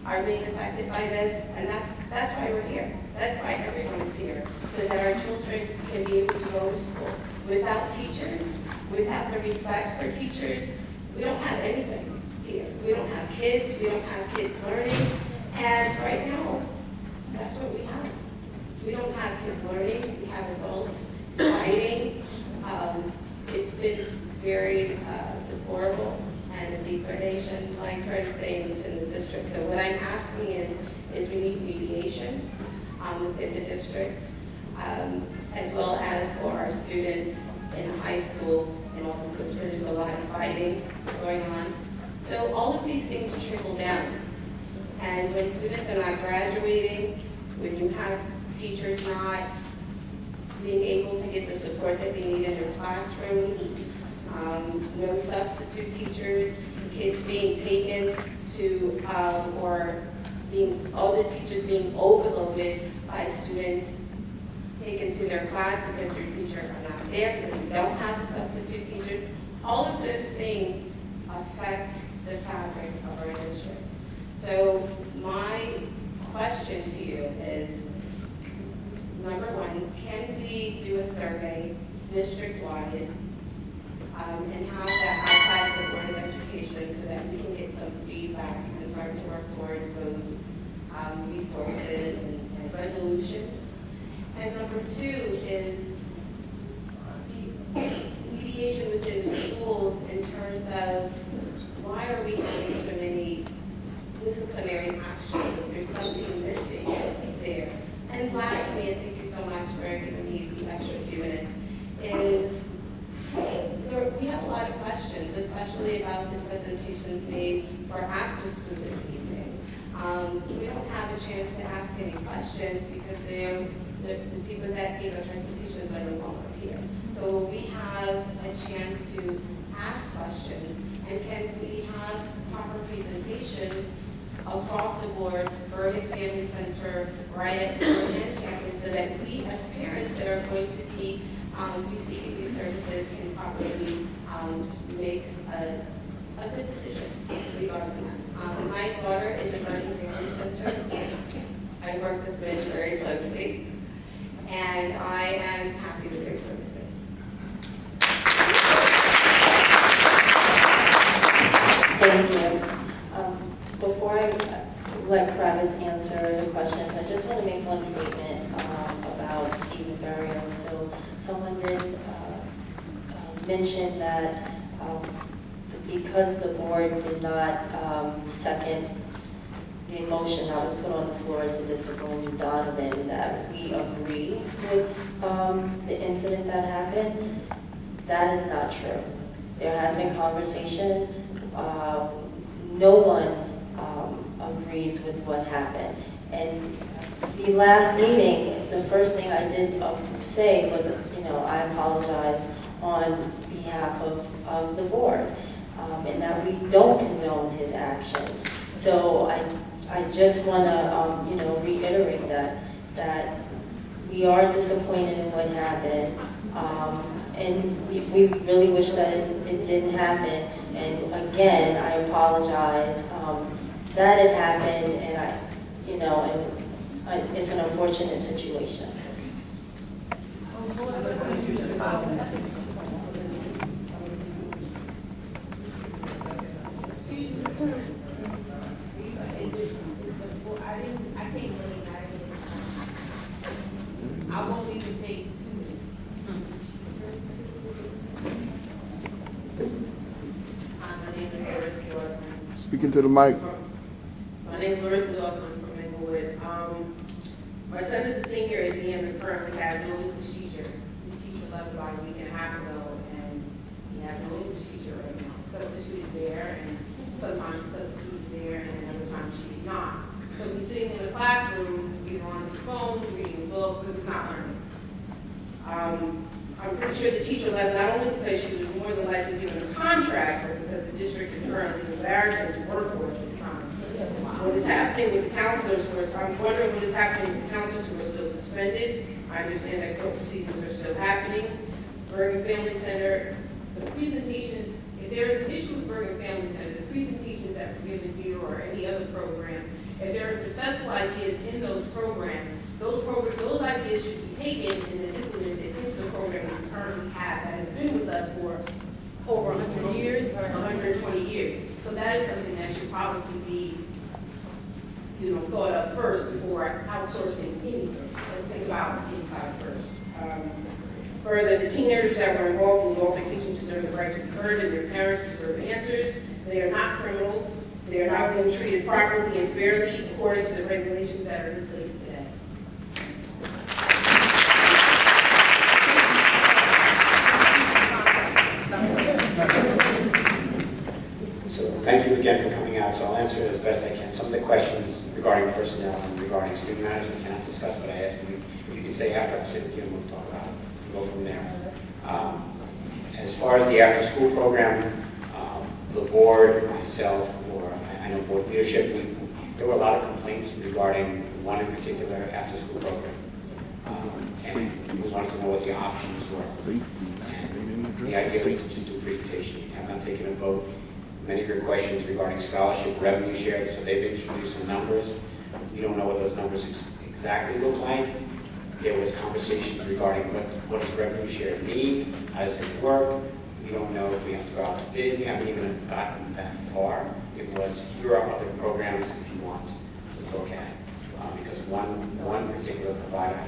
are being affected by this, and that's why we're here. That's why everyone is here, so that our children can be able to go to school. Without teachers, without the respect for teachers, we don't have anything here. We don't have kids, we don't have kids learning, and right now, that's what we have. We don't have kids learning, we have adults fighting. It's been very deplorable and a degradation, like Kurt is saying, within the district. So what I'm asking is we need mediation within the district, as well as for our students in high school and all the schools, because there's a lot of fighting going on. So all of these things trickle down. And when students are not graduating, when you have teachers not being able to get the support that they need in their classrooms, no substitute teachers, kids being taken to, or all the teachers being overloaded by students taken to their class because their teachers are not there, because we don't have the substitute teachers. All of those things affect the fabric of our district. So my question to you is, number one, can we do a survey district-wide and have that outside the Board of Education so that we can get some feedback and start to work towards those resources and resolutions? And number two is mediation within the schools in terms of why are we having so many disciplinary actions if there's something missing there. And lastly, and thank you so much for giving me the extra few minutes, is we have a lot of questions, especially about the presentations made for after school this evening. We don't have a chance to ask any questions because the people that gave the presentations are no longer here. So we have a chance to ask questions, and can we have proper presentations across the board, Bergen Family Center, right at school and Champion, so that we as parents that are going to be receiving these services can properly make a good decision regarding that. My daughter is a Bergen Family Center. I work with Mitch very closely, and I am happy with their services. Thank you. Before I let Kravitz answer the questions, I just want to make one statement about Stephen Burial. So someone did mention that because the board did not second the motion that was put on the floor to discipline Donovan, that we agree with the incident that happened. That is not true. There has been conversation. No one agrees with what happened. And the last meeting, the first thing I did say was, I apologize on behalf of the board, and that we don't condone his actions. So I just want to, reiterate that we are disappointed in what happened, and we really wish that it didn't happen. And again, I apologize that it happened, and it's an unfortunate situation. I won't even take 2 minutes. My name is Larissa Dawson. Speaking to the mic. My name is Larissa Dawson from Englewood. My son is a senior at DM and currently has no English teacher. The teacher left about a week and a half ago, and he has no English teacher right now. Substitute is there, and sometimes the substitute is there, and other times she's not. So he's sitting in the classroom, either on his phone, reading a book, but he's not learning. I'm pretty sure the teacher left not only because she was more than likely given a contract, but because the district is currently embarrassing to work for at this time. What is happening with the counselors I'm wondering what is happening with the counselors who are still suspended. I understand that court proceedings are still happening. Bergen Family Center, the presentations, if there is an issue with Bergen Family Center, the presentations that were given here or any other program, if there are successful ideas in those programs, those ideas should be taken and then implemented into the program that we currently have that has been with us for over 100 years, 120 years. So that is something that should probably be, thought of first before outsourcing anything. Let's think about inside first. Further, the teenagers that were involved in the altercation just deserve the right to be heard and their parents deserve answers. They are not criminals. They are not being treated properly and fairly according to the regulations that are in place today. So thank you again for coming out. So I'll answer it as best I can. Some of the questions regarding personnel and regarding student matters we cannot discuss, but I asked you if you can say after I sit with you and we'll talk about it. We'll go from there. As far as the after-school program, the board, myself, or I know board leadership, there were a lot of complaints regarding one in particular after-school program. And we wanted to know what the options were. And the idea was to just do a presentation. We have not taken a vote. Many of your questions regarding scholarship, revenue share, so they've introduced some numbers. We don't know what those numbers exactly look like. There was conversations regarding what does revenue share mean, how does it work. We don't know if we have to go out to bid. We haven't even gotten that far. It was, here are other programs if you want to look at. Because one particular provider,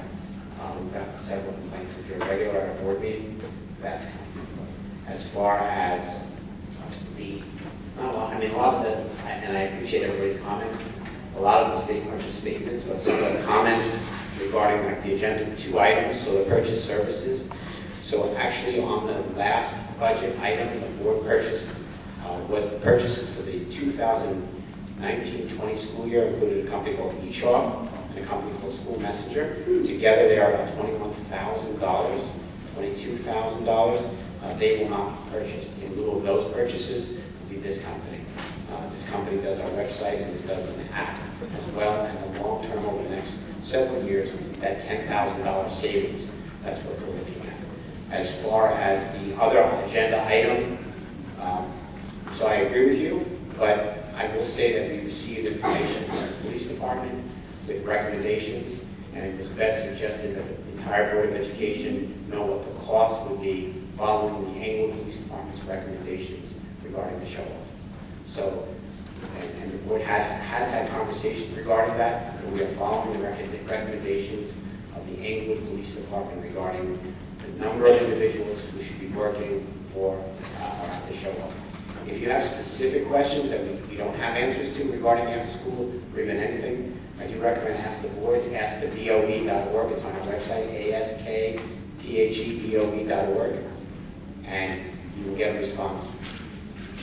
we've got several complaints. If you're a regular at a board meeting, that's coming. As far as it's not a lot, I mean, a lot of the, and I appreciate everybody's comments, a lot of the statements are just statements, but some of the comments regarding like the agenda 2 items, so the purchase services. So actually on the last budget item, the board purchased, was purchases for the 2019-20 school year included a company called eChalk and a company called School Messenger. Together they are about $21,000, $22,000. They will not be purchased. In lieu of those purchases will be this company. This company does our website and this does an app as well. And the long term over the next several years, that $10,000 savings, that's what we're looking at. As far as the other agenda item, so I agree with you, but I will say that we received information from the police department with recommendations, and it was best suggested that the entire Board of Education know what the cost would be following the Englewood Police Department's recommendations regarding the show-off. So, and the board has had conversations regarding that, and we are following the recommendations of the Englewood Police Department regarding the number of individuals who should be working for the show-off. If you have specific questions that we don't have answers to regarding after school or even anything, I do recommend ask the board, ask the BOE.org. It's on our website, ASKTHEBOE.org, and you will get a response.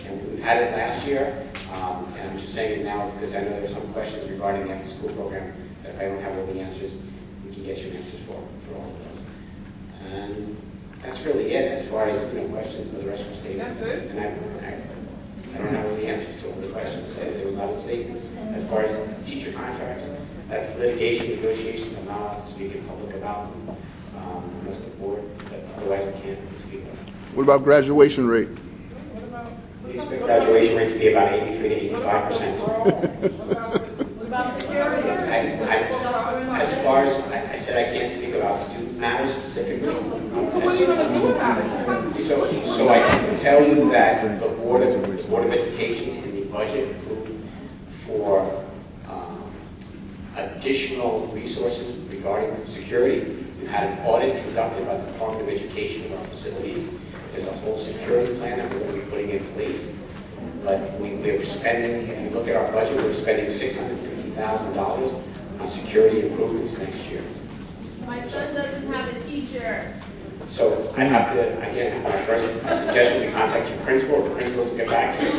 And we've had it last year, and I'm just saying it now because I know there are some questions regarding the after school program that if I don't have all the answers, we can get you answers for all of those. And that's really it as far as questions for the rest of the statements. That's it. And I don't have all the answers to all the questions. There were a lot of statements as far as teacher contracts. That's litigation negotiations. I'm not allowed to speak in public about them unless the board. But otherwise, I can't speak of them. What about graduation rate? We expect graduation rate to be about 83 to 85%. What about security? As far as I said, I can't speak about student matters specifically. So what are you going to do about it? So I can tell you that the Board of Education in the budget approved for additional resources regarding security. We've had an audit conducted by the Department of Education of our facilities. There's a whole security plan that we're going to be putting in place. But we're spending, if you look at our budget, we're spending $650,000 on security improvements next year. My son doesn't have a teacher. So I have to, again, my first suggestion would be contact your principal. The principals will get back to you.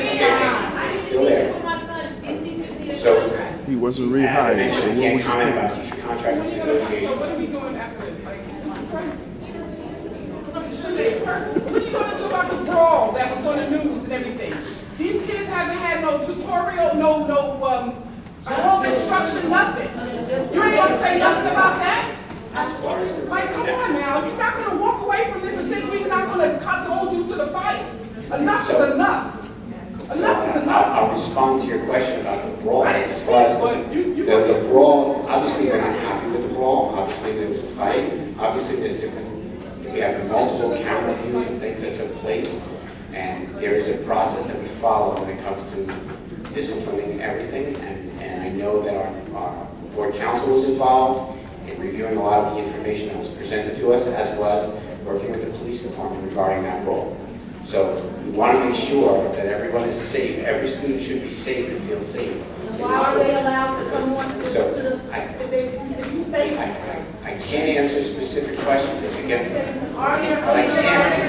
Okay, still there. So He wasn't rehired, so I what can't was comment your about teacher contract negotiations. What are we doing after it? What are you going to do about the brawl that was on the news and everything? These kids haven't had no tutorial, no home instruction, nothing. You ain't going to say nothing about that? Like, come on now. You're not going to walk away from this and think we're not going to hold you to the fight. Enough is enough. Enough is enough. I'll respond to your question about the brawl. As far as the brawl, obviously they're not happy with the brawl. Obviously there was a fight. Obviously there's different, we have multiple camera views and things that took place. And there is a process that we follow when it comes to disciplining everything. And I know that our board council was involved in reviewing a lot of the information that was presented to us, as well as working with the police department regarding that role. So we want to make sure that everyone is safe. Every student should be safe and feel safe. Why are they allowed to come on to the, if you say I can't answer specific questions. It's against them. are there But I can.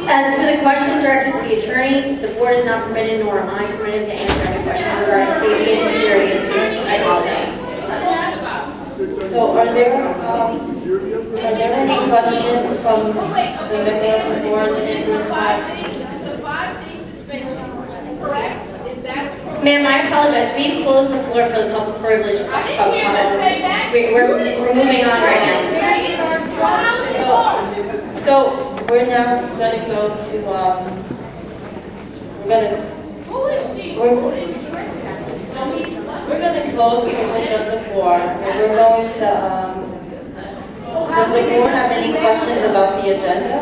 As to the question directed to the attorney, the board is not permitted, nor am I permitted to answer any questions regarding safety and security of students. I apologize. So are there any questions from the member of the board in response? The 5-day suspension, correct? Is that? Ma'am, I apologize. We've closed the floor for the public privilege. Public comment. We're moving on right now. So we're now going to go to, we're going to close the privilege of the floor, and we're going to, does the board have any questions about the agenda?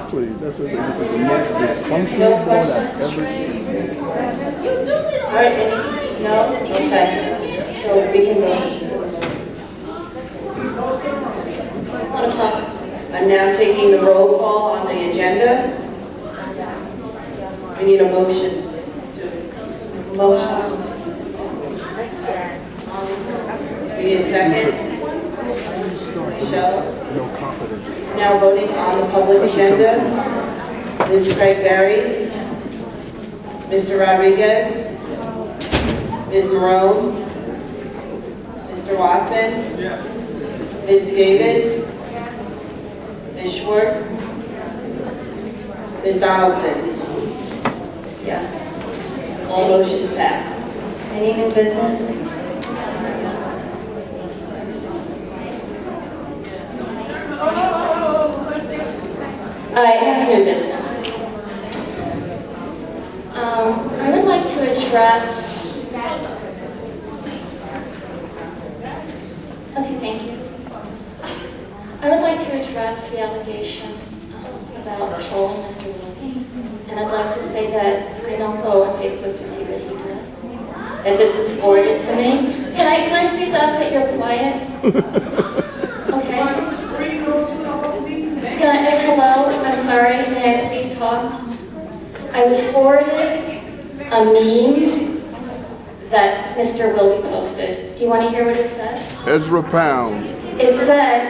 Please, that's the most dysfunctional board I've ever seen. All right, any, no? Okay, so we can go. I'm now taking the roll call on the agenda. We need a motion. Motion. We need a second. Michelle. No confidence. Now voting on the public agenda. Ms. Craig Berry. Mr. Rodriguez. Ms. Marone. Mr. Watson. Ms. David. Ms. Schwartz. Ms. Donaldson. Yes. All motions passed. Any new business? I have new business. I would like to address. Okay, thank you. I would like to address the allegation about trolling Mr. Wilkie. And I'd like to say that I don't go on Facebook to see what he does. That this was forwarded to me. Can I please ask that you're quiet? Okay. Can I, hello, I'm sorry, may I please talk? I was forwarded a meme that Mr. Wilkie posted. Do you want to hear what it said? Ezra Pound. It said,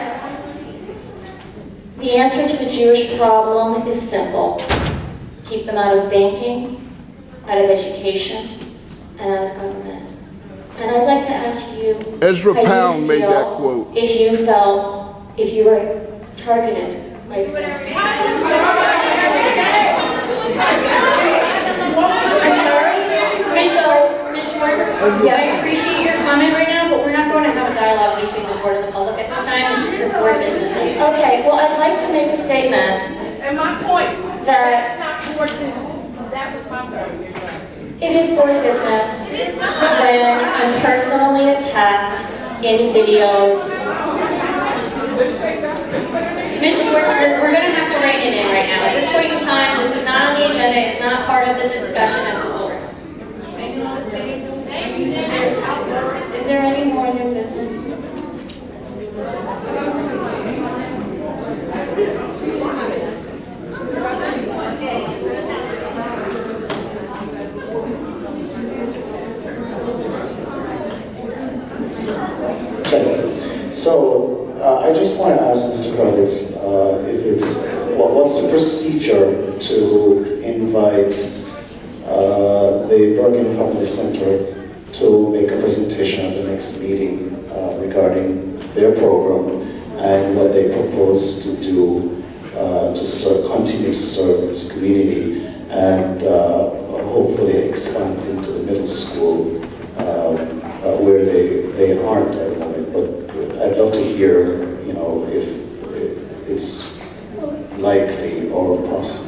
the answer to the Jewish problem is simple. Keep them out of banking, out of education, and out of government. And I'd like to ask you, Ezra how Pound you made feel that quote. If you felt, if you were targeted like this. I'm sorry, Ms. Schwartz, I appreciate your comment right now, but we're not going to have a dialogue between the board and the public at this time. This is your board business. Okay, well, I'd like to make a statement. And my point, That that's not board business. That was my point. it is board business when I'm personally attacked in videos. Ms. Schwartz, we're going to have to rein it in right now. At this point in time, this is not on the agenda. It's not part of the discussion of the board. Is there any more new business? So I just want to ask Mr. Kravitz if it's what's the procedure to invite the Bergen Family Center to make a presentation at the next meeting regarding their program and what they propose to do to continue to serve this community and hopefully expand into the middle school where they aren't at the moment. But I'd love to hear, if it's likely or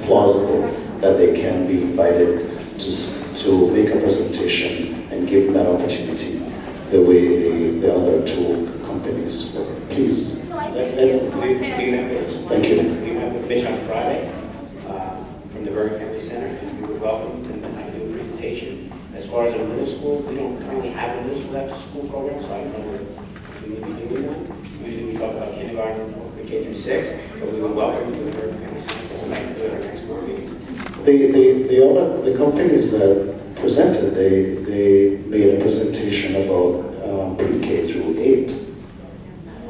plausible that they can be invited to make a presentation and give them that opportunity the way the other two companies were. Please. Thank you. We met with Mitch on Friday from the Bergen Family Center, and we were welcomed and had to do a presentation. As far as our middle school, we don't currently have a middle school after school program, so I don't know what we would be doing one. Usually we talk about kindergarten, K through 6, but we would welcome you to the Bergen Family Center. We'd like to do it our next board meeting. The companies that presented, they made a presentation about pre-K through 8.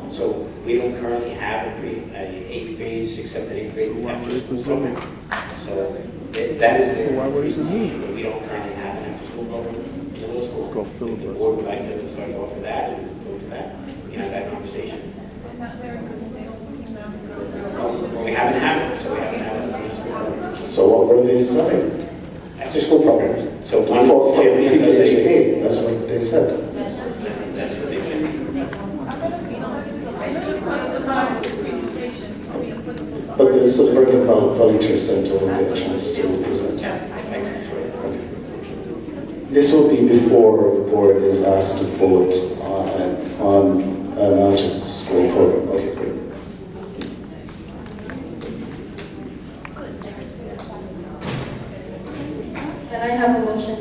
So we don't currently have a 8th grade, 6th, 7th, 8th grade after school program. So that is the reason we don't currently have an after school program in middle school. If the board would like to start to offer that and go to that, we can have that conversation. Well, we haven't had it, so we haven't had it in the middle school program. So what were they selling? After school programs. So one For family pre-K does to a 8, that's what they said. That's what they said. But the Bergen Volunteer Center will get a chance to present. This will be before the board is asked to vote on an out-of-school program. Okay, great. Can I have a motion?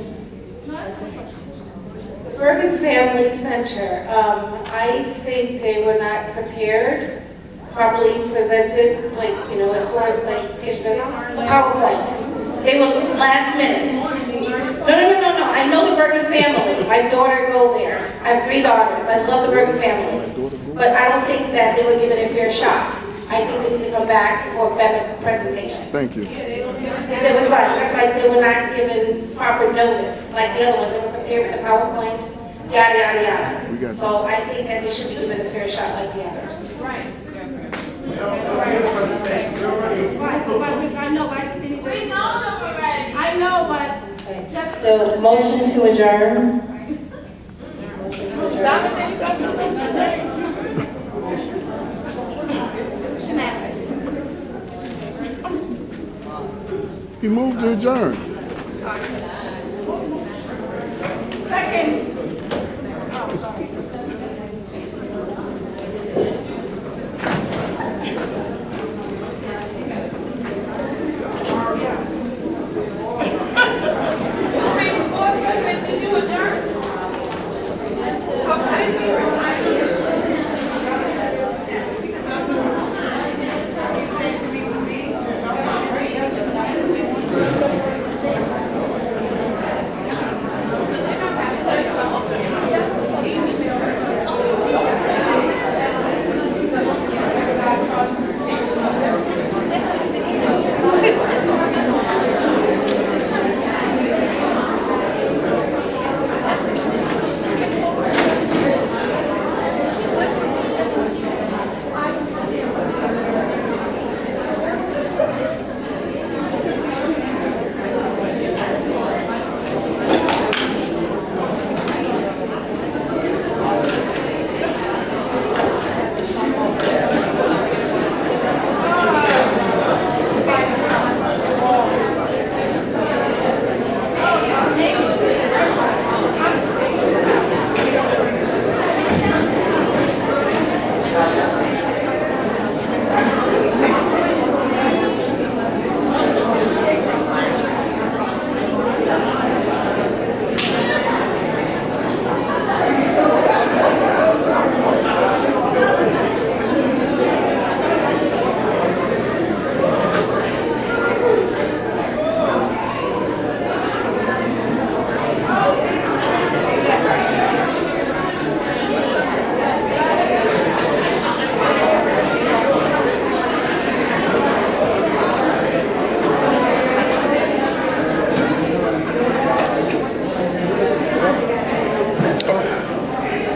The Bergen Family Center, I think they were not prepared, properly presented, like, you know, as far as like PowerPoint. They were last minute. No. I know the Bergen family. My daughter go there. I have 3 daughters. I love the Bergen family. But I don't think that they were given a fair shot. I think they need to come back for a better presentation. Thank you. They were right. That's why they were not given proper notice, like the other ones. They were prepared with the PowerPoint, yada, yada, yada. So I think that they should be given a fair shot like the others. Right. I know, but just. So, motion to adjourn. He moved to adjourn. Second.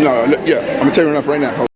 No, yeah, I'm gonna tell you enough right now.